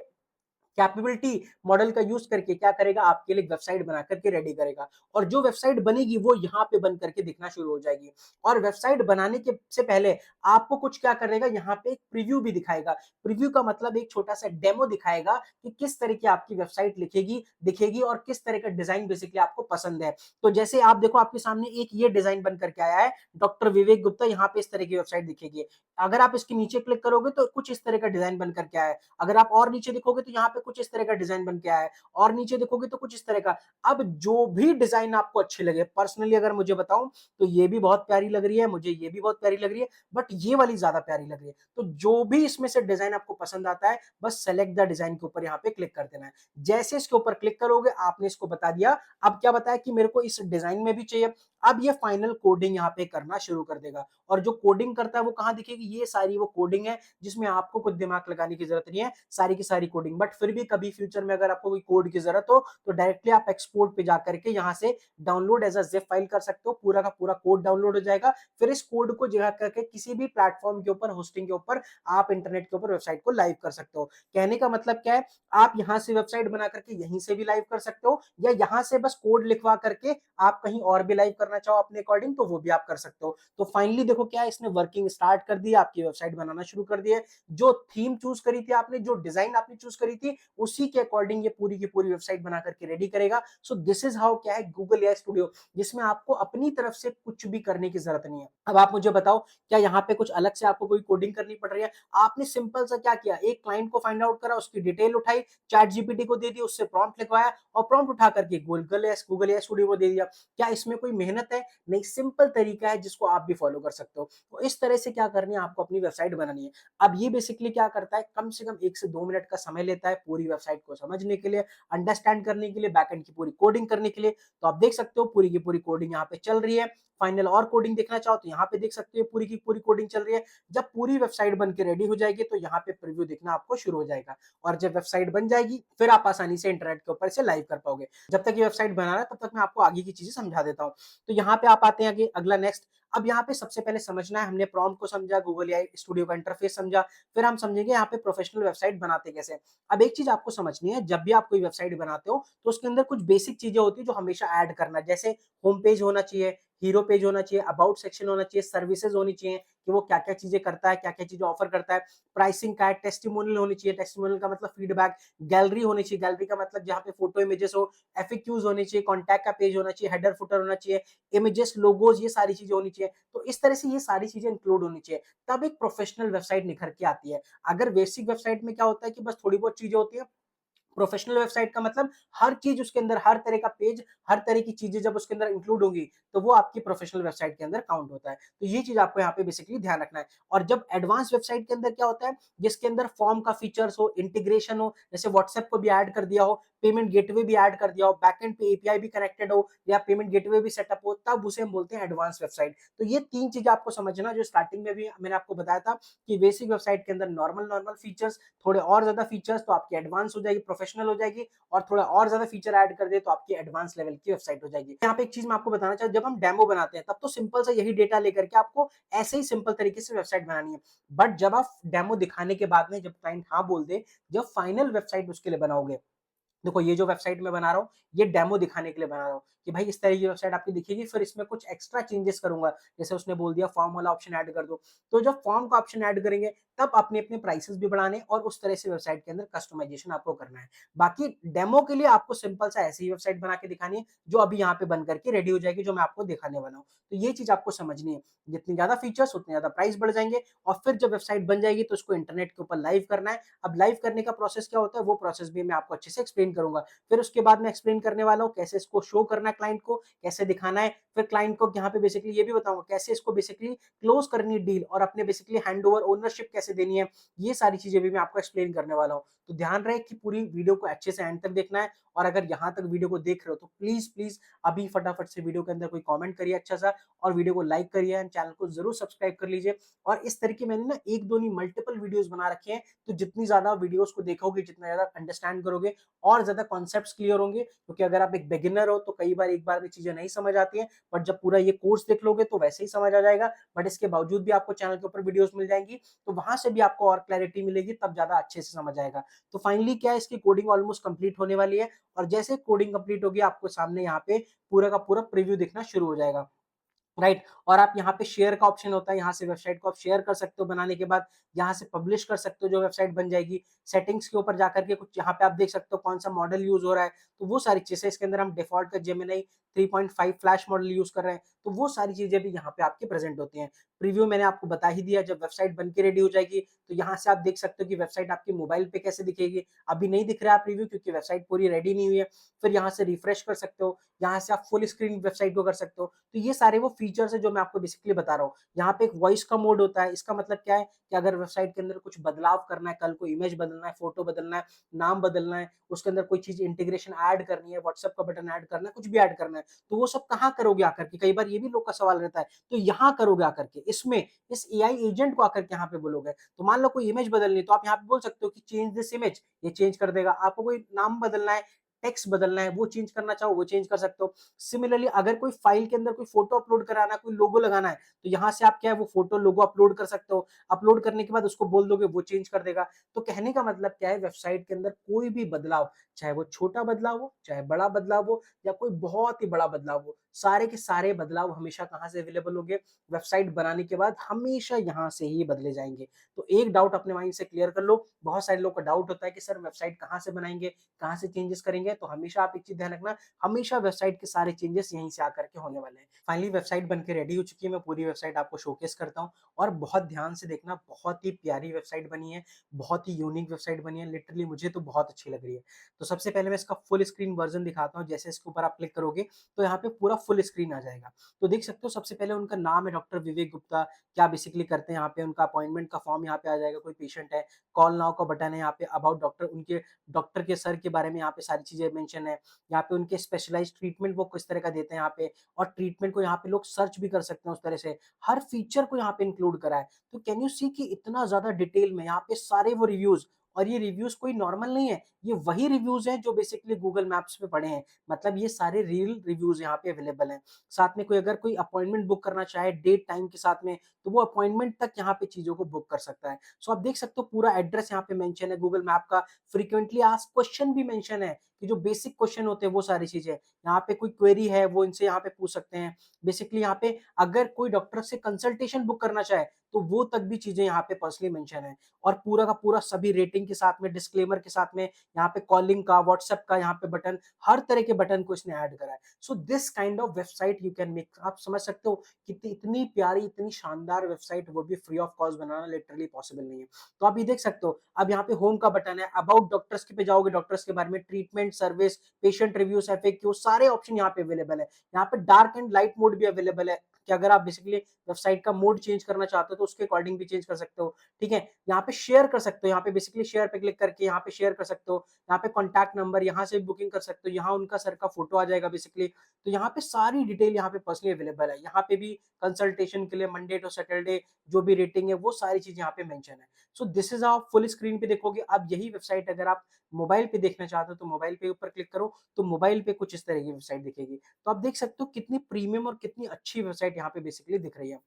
Speaker 1: कैपेबिलिटी मॉडल का यूज करके क्या करेगा, आपके लिए वेबसाइट बना करके रेडी करेगा। और जो वेबसाइट बनेगी वो यहाँ पे बन करके दिखना शुरू हो जाएगी। और वेबसाइट बनाने के से पहले आपको कुछ क्या करेगा, यहाँ पे एक प्रीव्यू भी दिखाएगा। प्रीव्यू का मतलब एक छोटा सा डेमो दिखाएगा कि किस तरह की आपकी वेबसाइट लिखेगी दिखेगी, और किस तरह का डिजाइन बेसिकली आपको पसंद है। तो जैसे आप देखो, आपके सामने एक ये डिजाइन बन करके आया है, डॉक्टर विवेक गुप्ता, यहाँ पे इस तरह की वेबसाइट दिखेगी। अगर आप इसके नीचे क्लिक करोगे तो कुछ इस तरह का डिजाइन बन करके आया है। अगर आप और नीचे देखोगे तो यहाँ पे कुछ इस तरह का डिजाइन बन के आया है, और नीचे देखोगे तो कुछ इस तरह का। अब जो भी डिजाइन आपको अच्छे लगे, पर्सनली अगर मुझे बताऊं तो ये भी बहुत प्यारी लग रही है, मुझे ये भी बहुत प्यारी लग रही है, बट ये वाली ज्यादा प्यारी लग रही है। तो जो भी इसमें से डिजाइन आपको पसंद आता है, बस सेलेक्ट द डिजाइन के ऊपर यहाँ पे क्लिक कर देना है। जैसे इसके ऊपर क्लिक करोगे, आपने इसको बता दिया, अब क्या बताया कि मेरे को इस डिजाइन में भी चाहिए। अब ये फाइनल कोडिंग यहाँ पे करना शुरू कर देगा, और जो कोडिंग करता है वो कहाँ दिखेगी, ये सारी वो कोडिंग है जिसमें आपको कुछ दिमाग लगाने की जरूरत नहीं है, सारी की सारी कोडिंग। बट फिर भी कभी फ्यूचर में अगर आपको कोई कोड की जरूरत हो तो डायरेक्टली आप एक्सपोर्ट पे जाकर के यहाँ से download as a zip file कर सकते हो, पूरा का पूरा कोड डाउनलोड हो जाएगा। फिर इस कोड को जगह करके किसी भी प्लेटफॉर्म के ऊपर, होस्टिंग के ऊपर, आप इंटरनेट के ऊपर वेबसाइट को लाइव कर सकते हो। कहने का मतलब क्या है, आप यहाँ से वेबसाइट बना करके यहीं से भी लाइव कर सकते हो, या यहाँ से बस कोड लिखवा करके आप कहीं और भी लाइव करना चाहो अपने अकॉर्डिंग तो वो भी आप कर सकते हो। तो फाइनली देखो क्या है, इसने वर्किंग स्टार्ट कर दी, आपकी वेबसाइट बनाना शुरू कर दी है। जो थीम चूज करी थी आपने, जो डिजाइन आपने चूज करी थी, उसी के अकॉर्डिंग ये पूरी की पूरी वेबसाइट बना करके रेडी करेगा। सो दिस इज हाउ क्या है गूगल एआई स्टूडियो, जिसमें आपको अपनी तरफ से कुछ भी करने की जरूरत नहीं है। अब आप मुझे बताओ, क्या यहाँ पे कुछ अलग से आपको कोई कोडिंग करनी पड़ रही है? आपने सिंपल सा क्या किया, एक क्लाइंट को फाइंड आउट करा, उसकी डिटेल उठाई, चैट जीपीटी को दे दी, उससे प्रॉम्प्ट लिखवाया और प्रॉम्प्ट उठा करके गूगल एआई स्टूडियो को दे दिया। क्या इसमें कोई मेहनत है? नहीं, सिंपल तरीका है जिसको आप भी फॉलो कर सकते हो। तो इस तरह से क्या करनी है, आपको अपनी वेबसाइट बनानी है। अब ये बेसिकली क्या करता है, कम से कम 1 से 2 मिनट का समय लेता है पूरी वेबसाइट को समझने के लिए, अंडरस्टैंड करने के लिए, बैकएंड की पूरी कोडिंग करने के लिए। तो आप देख सकते हो पूरी की पूरी कोडिंग यहाँ पे चल रही है। फाइनल और कोडिंग देखना चाहो तो यहाँ पे देख सकते हो पूरी की पूरी कोडिंग चल रही है। जब पूरी वेबसाइट बन के रेडी हो जाएगी तो यहाँ पे प्रीव्यू देखना आपको शुरू हो जाएगा, और जब वेबसाइट बन जाएगी फिर आप आसानी से इंटरनेट के ऊपर से लाइव कर पाओगे। जब तक ये वेबसाइट बना रहा है तब तक मैं आपको आगे की चीजें समझा देता हूँ। तो यहाँ पे आप आते हैं आगे, अगला नेक्स्ट। अब यहाँ पे सबसे पहले समझना है, हमने प्रॉम्प्ट को समझा, गूगल एआई स्टूडियो का इंटरफेस समझा, फिर हम समझेंगे यहाँ पे प्रोफेशनल वेबसाइट बनाते कैसे। अब एक चीज आपको समझनी है, जब भी आप कोई वेबसाइट बनाते हो तो उसके अंदर कुछ बेसिक चीजें होती है जो हमेशा ऐड करना, जैसे होम पेज होना चाहिए, हीरो पेज होना चाहिए, अबाउट सेक्शन होना चाहिए, सर्विसेज होनी चाहिए कि वो क्या क्या चीजें करता है, क्या क्या चीजें ऑफर करता है, प्राइसिंग का है, टेस्टिमोनियल होनी चाहिए, टेस्टिमोनियल का मतलब फीडबैक, गैलरी होनी चाहिए, गैलरी का मतलब जहाँ पे फोटो इमेजेस हो, एफएक्यूज होनी चाहिए, कॉन्टैक्ट का पेज होना चाहिए, हेडर फुटर होना चाहिए, इमेजेस, लोगोज, ये सारी चीजें होनी चाहिए। तो इस तरह से ये सारी चीजें इंक्लूड होनी चाहिए, तब एक प्रोफेशनल वेबसाइट निखर के आती है। अगर बेसिक वेबसाइट में क्या होता है कि बस थोड़ी बहुत चीजें होती है, प्रोफेशनल वेबसाइट का मतलब हर चीज उसके अंदर, हर तरह का पेज, हर तरह की चीजें जब उसके अंदर इंक्लूड होंगी तो वो आपकी प्रोफेशनल वेबसाइट के अंदर काउंट होता है। तो ये चीज आपको यहाँ पे बेसिकली ध्यान रखना है। और जब एडवांस वेबसाइट के अंदर क्या होता है, जिसके अंदर फॉर्म का फीचर्स हो, इंटीग्रेशन हो, जैसे व्हाट्सएप को भी ऐड कर दिया हो, पेमेंट गेटवे भी ऐड कर दिया हो, बैकएंड पे एपीआई भी कनेक्टेड हो, या पेमेंट गेटवे भी सेटअप हो, तब उसे हम बोलते हैं एडवांस वेबसाइट। तो ये 3 चीजें आपको समझना, जो स्टार्टिंग में भी मैंने आपको बताया था कि बेसिक वेबसाइट के अंदर नॉर्मल नॉर्मल फीचर्स, थोड़े और ज्यादा फीचर्स तो आपकी एडवांस हो जाएगी, प्रोफेशनल हो जाएगी, और थोड़ा और ज्यादा फीचर ऐड कर दे तो आपकी एडवांस लेवल की वेबसाइट हो जाएगी। यहाँ पे एक चीज मैं आपको बताना चाहूँ, जब हम डेमो बनाते हैं तब तो सिंपल सा यही डेटा लेकर के आपको ऐसे ही सिंपल तरीके से वेबसाइट बनानी है। बट जब आप डेमो दिखाने के बाद में, जब क्लाइंट हाँ बोल दे, जब फाइनल वेबसाइट उसके लिए बनाओगे, देखो ये जो वेबसाइट मैं बना रहा हूँ, ये डेमो दिखाने के लिए बना रहा हूँ कि भाई इस तरह की वेबसाइट आपकी दिखेगी, फिर इसमें कुछ एक्स्ट्रा चेंजेस करूंगा, जैसे उसने बोल दिया फॉर्म वाला ऑप्शन ऐड कर दो। तो जब फॉर्म का ऑप्शन ऐड करेंगे तब अपने अपने प्राइसेस भी बढ़ाने, और उस तरह से वेबसाइट के अंदर कस्टमाइजेशन आपको करना है। बाकी डेमो के लिए आपको सिंपल सा ऐसी ही वेबसाइट बना के दिखानी है जो अभी यहाँ पे बन करके रेडी हो जाएगी, जो मैं आपको दिखाने वाला हूँ। तो ये चीज आपको समझनी है, जितनी ज्यादा फीचर्स उतने ज्यादा प्राइस बढ़ जाएंगे, और फिर जब वेबसाइट बन जाएगी तो उसको इंटरनेट के ऊपर लाइव करना है। अब लाइव करने का प्रोसेस क्या होता है, वो प्रोसेस भी मैं आपको अच्छे से एक्सप्लेन करूंगा। फिर उसके बाद मैं एक्सप्लेन करने वाला हूँ कैसे इसको शो करना है क्लाइंट को, कैसे दिखाना है, फिर क्लाइंट को यहाँ पे बेसिकली ये भी बताऊंगा कैसे इसको बेसिकली क्लोज करनी है डील, और अपने बेसिकली हैंड ओवर ओनरशिप कैसे देनी है। ये सारी चीजें भी मैं आपको एक्सप्लेन करने वाला हूँ। तो ध्यान रहे कि पूरी वीडियो को अच्छे से एंड तक देखना है, और अगर यहाँ तक वीडियो को देख रहे हो तो प्लीज प्लीज अभी फटाफट से वीडियो के अंदर कोई कमेंट करिए अच्छा सा, और वीडियो को लाइक करिए, एंड चैनल को जरूर सब्सक्राइब कर लीजिए। और इस तरीके मैंने ना एक दो नहीं मल्टीपल वीडियोस बना रखे हैं, तो जितनी ज्यादा वीडियोस को देखोगे, जितना ज्यादा अंडरस्टैंड करोगे, और ज्यादा कॉन्सेप्ट्स क्लियर होंगे। क्योंकि अगर आप एक बिगिनर हो तो कई बार एक बार में चीजें नहीं समझ आती हैं, बट जब पूरा ये कोर्स देख लोगे तो वैसे ही समझ आ जाएगा। बट इसके बावजूद भी आपको चैनल के ऊपर वीडियोस मिल जाएंगी, तो वहां से भी आपको और क्लैरिटी मिलेगी, तब ज्यादा अच्छे से समझ आएगा। तो फाइनली क्या है, इसकी कोडिंग ऑलमोस्ट कंप्लीट होने वाली है, और जैसे कोडिंग कंप्लीट होगी आपको सामने यहाँ पे पूरा का पूरा प्रीव्यू दिखना शुरू हो जाएगा, राइट। और आप यहाँ पे शेयर का ऑप्शन होता है, यहाँ से वेबसाइट को आप शेयर कर सकते हो बनाने के बाद, यहाँ से पब्लिश कर सकते हो, जो वेबसाइट बन जाएगी। सेटिंग्स के ऊपर जाकर के कुछ यहाँ पे आप देख सकते हो कौन सा मॉडल यूज हो रहा है, तो वो सारी चीजें, इसके अंदर हम डिफॉल्ट का जेमिनी 3.5 फ्लैश मॉडल यूज कर रहे हैं, तो वो सारी चीजें भी यहाँ पे आपकी प्रेजेंट होती हैं। प्रीव्यू मैंने आपको बता ही दिया, जब वेबसाइट बन के रेडी हो जाएगी तो यहाँ से आप देख सकते हो कि वेबसाइट आपकी मोबाइल पे कैसे दिखेगी। अभी नहीं दिख रहा है प्रीव्यू क्योंकि वेबसाइट पूरी रेडी नहीं हुई है। फिर यहाँ से रिफ्रेश कर सकते हो, यहाँ से आप फुल स्क्रीन वेबसाइट को कर सकते हो। तो ये सारे वो फीचर्स है जो मैं आपको बेसिकली बता रहा हूँ। यहाँ पे एक वॉइस का मोड होता है, इसका मतलब क्या है कि अगर वेबसाइट के अंदर कुछ बदलाव करना है, कल को इमेज बदलना है, फोटो बदलना है, नाम बदलना है, उसके अंदर कोई चीज इंटीग्रेशन ऐड करनी है, व्हाट्सएप का बटन ऐड करना है, कुछ भी ऐड करना है, तो वो सब कहाँ करोगे आकर के, कई बार ये भी लोग का सवाल रहता है। तो यहाँ करोगे आकर के, इसमें इस एआई एजेंट को आकर के यहाँ पे बोलोगे। तो मान लो कोई इमेज बदलनी है तो आप यहाँ पे बोल सकते हो कि चेंज दिस इमेज, ये चेंज कर देगा। आपको कोई नाम बदलना है, टेक्स्ट बदलना है वो चेंज करना चाहो वो चेंज कर सकते हो। सिमिलरली अगर कोई फाइल के अंदर कोई फोटो अपलोड कराना है, कोई लोगो लगाना है, तो यहाँ से आप क्या है वो फोटो लोगो अपलोड कर सकते हो। अपलोड करने के बाद उसको बोल दोगे वो चेंज कर देगा। तो कहने का मतलब क्या है, वेबसाइट के अंदर कोई भी बदलाव, चाहे वो छोटा बदलाव हो, चाहे बड़ा बदलाव हो, या कोई बहुत ही बड़ा बदलाव हो, सारे के सारे बदलाव हमेशा कहाँ से अवेलेबल होंगे, वेबसाइट बनाने के बाद हमेशा यहाँ से ही बदले जाएंगे। तो एक डाउट अपने माइंड से क्लियर कर लो। बहुत सारे लोगों का डाउट होता है कि सर वेबसाइट कहाँ से बनाएंगे, कहाँ से चेंजेस करेंगे, तो हमेशा आप एक चीज ध्यान रखना, हमेशा वेबसाइट के सारे चेंजेस यहीं से आकर के होने वाले हैं। फाइनली वेबसाइट बन के रेडी हो चुकी है, मैं पूरी वेबसाइट आपको शोकेस करता हूँ और बहुत ध्यान से देखना, बहुत ही प्यारी वेबसाइट बनी है, बहुत ही यूनिक वेबसाइट बनी है, लिटरली मुझे तो बहुत अच्छी लग रही है। तो सबसे पहले मैं इसका फुल स्क्रीन वर्जन दिखाता हूँ। जैसे इसके ऊपर आप क्लिक करोगे तो यहाँ पे पूरा फुल स्क्रीन आ जाएगा। तो देख सकते हो सबसे पहले उनका नाम है डॉक्टर विवेक गुप्ता, क्या बेसिकली करते हैं यहाँ पे, उनका अपॉइंटमेंट का फॉर्म यहाँ पे आ जाएगा, कोई पेशेंट है, कॉल नाउ का बटन है यहाँ पे, अबाउट डॉक्टर, उनके डॉक्टर के सर के बारे में यहाँ पे सारी चीजें मेंशन है। यहाँ पे उनके स्पेशलाइज्ड ट्रीटमेंट वो किस तरह का देते हैं यहाँ पे, और ट्रीटमेंट को यहाँ पे लोग सर्च भी कर सकते हैं उस तरह से, हर फीचर को यहाँ पे इंक्लूड करा है। तो कैन यू सी कि इतना ज्यादा डिटेल में यहाँ पे सारे वो रिव्यूज, और ये रिव्यूज कोई नॉर्मल नहीं है, ये वही रिव्यूज हैं जो बेसिकली गूगल मैप्स पे पड़े हैं। मतलब ये सारे रियल रिव्यूज यहाँ पे अवेलेबल हैं। साथ में कोई अगर कोई अपॉइंटमेंट बुक करना चाहे डेट टाइम के साथ में, तो वो अपॉइंटमेंट तक यहाँ पे चीजों को बुक कर सकता है। सो आप देख सकते हो पूरा एड्रेस यहाँ पे मेंशन है गूगल मैप का, फ्रीक्वेंटली आस्क्ड क्वेश्चन भी मेंशन है कि जो बेसिक क्वेश्चन होते हैं वो सारी चीजें यहाँ पे, कोई क्वेरी है वो इनसे यहाँ पे पूछ सकते हैं। बेसिकली यहाँ पे अगर कोई डॉक्टर से कंसल्टेशन बुक करना चाहे तो वो तक भी चीजें यहाँ पे पर्सनली मेंशन है। और पूरा का पूरा सभी रेटिंग के साथ में, डिस्क्लेमर के साथ में, यहाँ पे कॉलिंग का, व्हाट्सएप का यहाँ पे बटन, हर तरह के बटन को इसने ऐड करा है। So this kind of website you can make. आप समझ सकते हो कितनी इतनी प्यारी, इतनी शानदार वेबसाइट, वो भी free of cost banana literally possible नहीं है। तो आप ये देख सकते हो, अब यहाँ पे होम का बटन है, अबाउट डॉक्टर्स के पे जाओगे, डॉक्टर्स के बारे में, treatment, service, patient reviews, FAQ, सारे ऑप्शन यहाँ पे अवेलेबल है। यहाँ पे डार्क एंड लाइट मोड भी अवेलेबल है कि अगर आप बेसिकली वेबसाइट का मोड चेंज करना चाहते हो तो उसके अकॉर्डिंग भी चेंज कर सकते हो। ठीक है, यहाँ पे शेयर कर सकते हो, यहाँ पे बेसिकली शेयर पे क्लिक करके यहाँ पे शेयर कर सकते हो। यहाँ पे कॉन्टैक्ट नंबर, यहाँ से बुकिंग कर सकते हो, यहाँ उनका सर का फोटो आ जाएगा बेसिकली। तो यहाँ पे सारी डिटेल यहाँ पे पर्सनली अवेलेबल है। यहाँ पे भी कंसल्टेशन के लिए मंडे टू सैटरडे जो भी रेटिंग है वो सारी चीज यहाँ पे मेंशन है। सो दिस इज आप फुल स्क्रीन पे देखोगे। अब यही वेबसाइट अगर आप मोबाइल पे देखना चाहते हो तो मोबाइल पे ऊपर क्लिक करो, तो मोबाइल पे कुछ इस तरह की वेबसाइट दिखेगी। तो आप देख सकते हो कितनी प्रीमियम और कितनी अच्छी वेबसाइट यहाँ पे बेसिकली दिख रही है।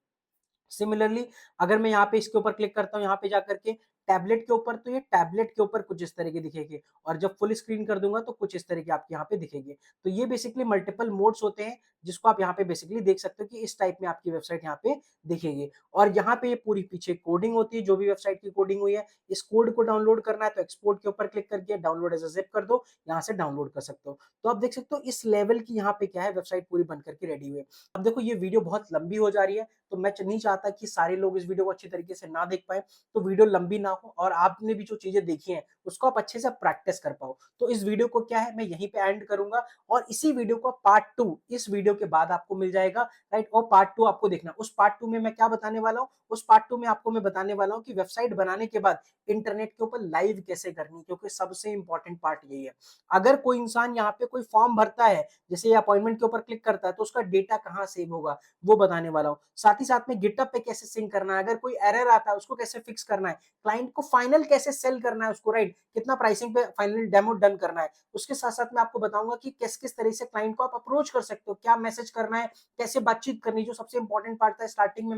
Speaker 1: सिमिलरली अगर मैं यहाँ पे इसके ऊपर क्लिक करता हूँ, यहाँ पे जाकर के टैबलेट के ऊपर, तो ये टैबलेट के ऊपर कुछ इस तरह की दिखेगी, और जब फुल स्क्रीन कर दूंगा तो कुछ इस तरह की आपके यहाँ पे दिखेगी। तो ये बेसिकली मल्टीपल मोड्स होते हैं जिसको आप यहाँ पे बेसिकली देख सकते हो कि इस टाइप में आपकी वेबसाइट यहाँ पे दिखेगी। और यहाँ पे ये पूरी पीछे कोडिंग होती है, जो भी वेबसाइट की कोडिंग हुई है। इस कोड को डाउनलोड करना है तो एक्सपोर्ट के ऊपर क्लिक करके डाउनलोड एज अ जिप कर दो, यहाँ से डाउनलोड कर सकते हो। तो आप देख सकते हो इस लेवल की यहाँ पे क्या है, वेबसाइट पूरी बनकर के रेडी हुई है। अब देखो ये वीडियो बहुत लंबी हो जा रही है, तो मैं नहीं चाहता कि सारे लोग इस वीडियो को अच्छी तरीके से ना देख पाए, तो वीडियो लंबी ना हो और आपने भी जो चीजें देखी हैं उसको आप अच्छे से प्रैक्टिस कर पाओ। तो इस वीडियो को क्या है, मैं यहीं पे एंड करूंगा, और इसी वीडियो को पार्ट 2 इस वीडियो के बाद आपको मिल जाएगा, राइट। और पार्ट 2 आपको देखना, उस पार्ट 2 में मैं क्या बताने वाला हूँ, उस पार्ट 2 में आपको मैं बताने वाला हूँ कि वेबसाइट बनाने के बाद इंटरनेट के ऊपर लाइव कैसे करनी, क्योंकि सबसे इंपॉर्टेंट पार्ट यही है। अगर कोई इंसान यहाँ पे कोई फॉर्म भरता है, जैसे अपॉइंटमेंट के ऊपर क्लिक करता है, तो उसका डेटा कहाँ सेव होगा वो बताने वाला हूँ। साथ ही साथ में गिटअप पे कैसे सिंक करना है, अगर कोई एरर आता है उसको कैसे फिक्स करना है, क्लाइंट को फाइनल कैसे सेल करना है उसको, राइट, कितना प्राइसिंग पे फाइनल डेमो डन करना है। उसके साथ साथ में आपको बताऊंगा कि किस किस तरह से क्लाइंट को आप अप्रोच कर सकते हो, क्या मैसेज करना है, कैसे बातचीत करनी, जो सबसे इंपॉर्टेंट पार्ट था स्टार्टिंग में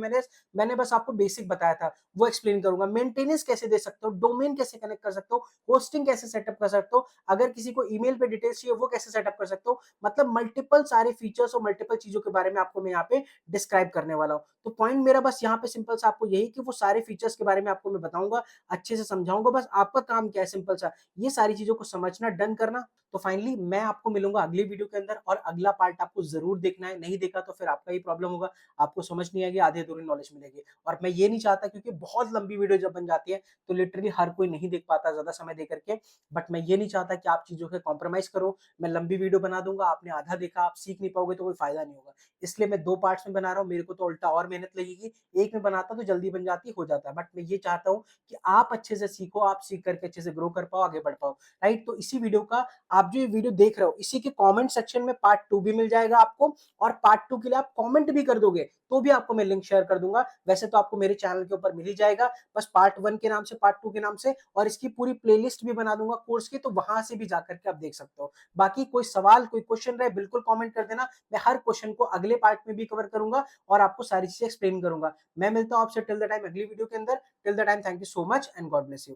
Speaker 1: मैंने बस आपको बेसिक बताया था, वो एक्सप्लेन करूंगा। मेंटेनेंस कैसे दे सकते हो, डोमेन कैसे कनेक्ट कर सकते हो, होस्टिंग कैसे सेटअप कर सकते हो, अगर किसी को ईमेल पे डिटेल्स चाहिए वो कैसे सेटअप कर सकते हो। मतलब मल्टीपल सारे फीचर्स और मल्टीपल चीजों के बारे में आपको मैं यहाँ पे डिस्क्राइब करने वाला हूँ। तो पॉइंट मेरा बस यहाँ पे सिंपल सा आपको यही कि वो सारे फीचर्स के बारे में आपको मैं बताऊंगा, अच्छे से समझाऊंगा। बस आपका काम क्या है, सिंपल सा ये सारी चीजों को समझना, डन करना। तो फाइनली मैं आपको मिलूंगा अगली वीडियो के अंदर, और अगला पार्ट आपको जरूर देखना है, नहीं देखा तो फिर आपका ही प्रॉब्लम होगा, आपको समझ नहीं आएगी, आधे अधूरी नॉलेज मिलेगी। और मैं ये नहीं चाहता, क्योंकि बहुत लंबी वीडियो जब बन जाती है तो लिटरली हर कोई नहीं देख पाता ज्यादा समय दे करके, बट मैं ये नहीं चाहता कि आप चीजों के कॉम्प्रोमाइज करो। मैं लंबी वीडियो बना दूंगा, आपने आधा देखा, आप सीख नहीं पाओगे तो कोई फायदा नहीं होगा। इसलिए मैं 2 पार्ट्स में बना रहा हूँ, मेरे को तो उल्टा और मेहनत लगेगी। एक में बनाता तो जल्दी बन जाती, हो जाता है, बट मैं ये चाहता हूँ कि आप अच्छे से सीखो, आप सीख करके अच्छे से ग्रो कर पाओ, आगे बढ़ पाओ, राइट। तो इसी वीडियो का आप जो ये वीडियो देख रहे हो इसी के कमेंट सेक्शन में पार्ट 2 भी मिल जाएगा आपको, और पार्ट 2 के लिए आप कमेंट भी कर दोगे तो भी आपको मैं लिंक शेयर कर दूंगा। वैसे तो आपको मेरे चैनल के ऊपर मिल ही जाएगा, बस पार्ट 1 के नाम से, पार्ट 2 के नाम से, और इसकी पूरी प्लेलिस्ट भी बना दूंगा कोर्स की, तो वहां से भी जाकर के आप देख सकते हो। बाकी कोई सवाल, कोई क्वेश्चन रहे बिल्कुल कमेंट कर देना, मैं हर क्वेश्चन को अगले पार्ट में भी कवर करूंगा और आपको सारी चीजें एक्सप्लेन करूंगा। मैं मिलता हूं आपसे टिल द टाइम अगली वीडियो के अंदर। Till the time thank you so much and God bless you.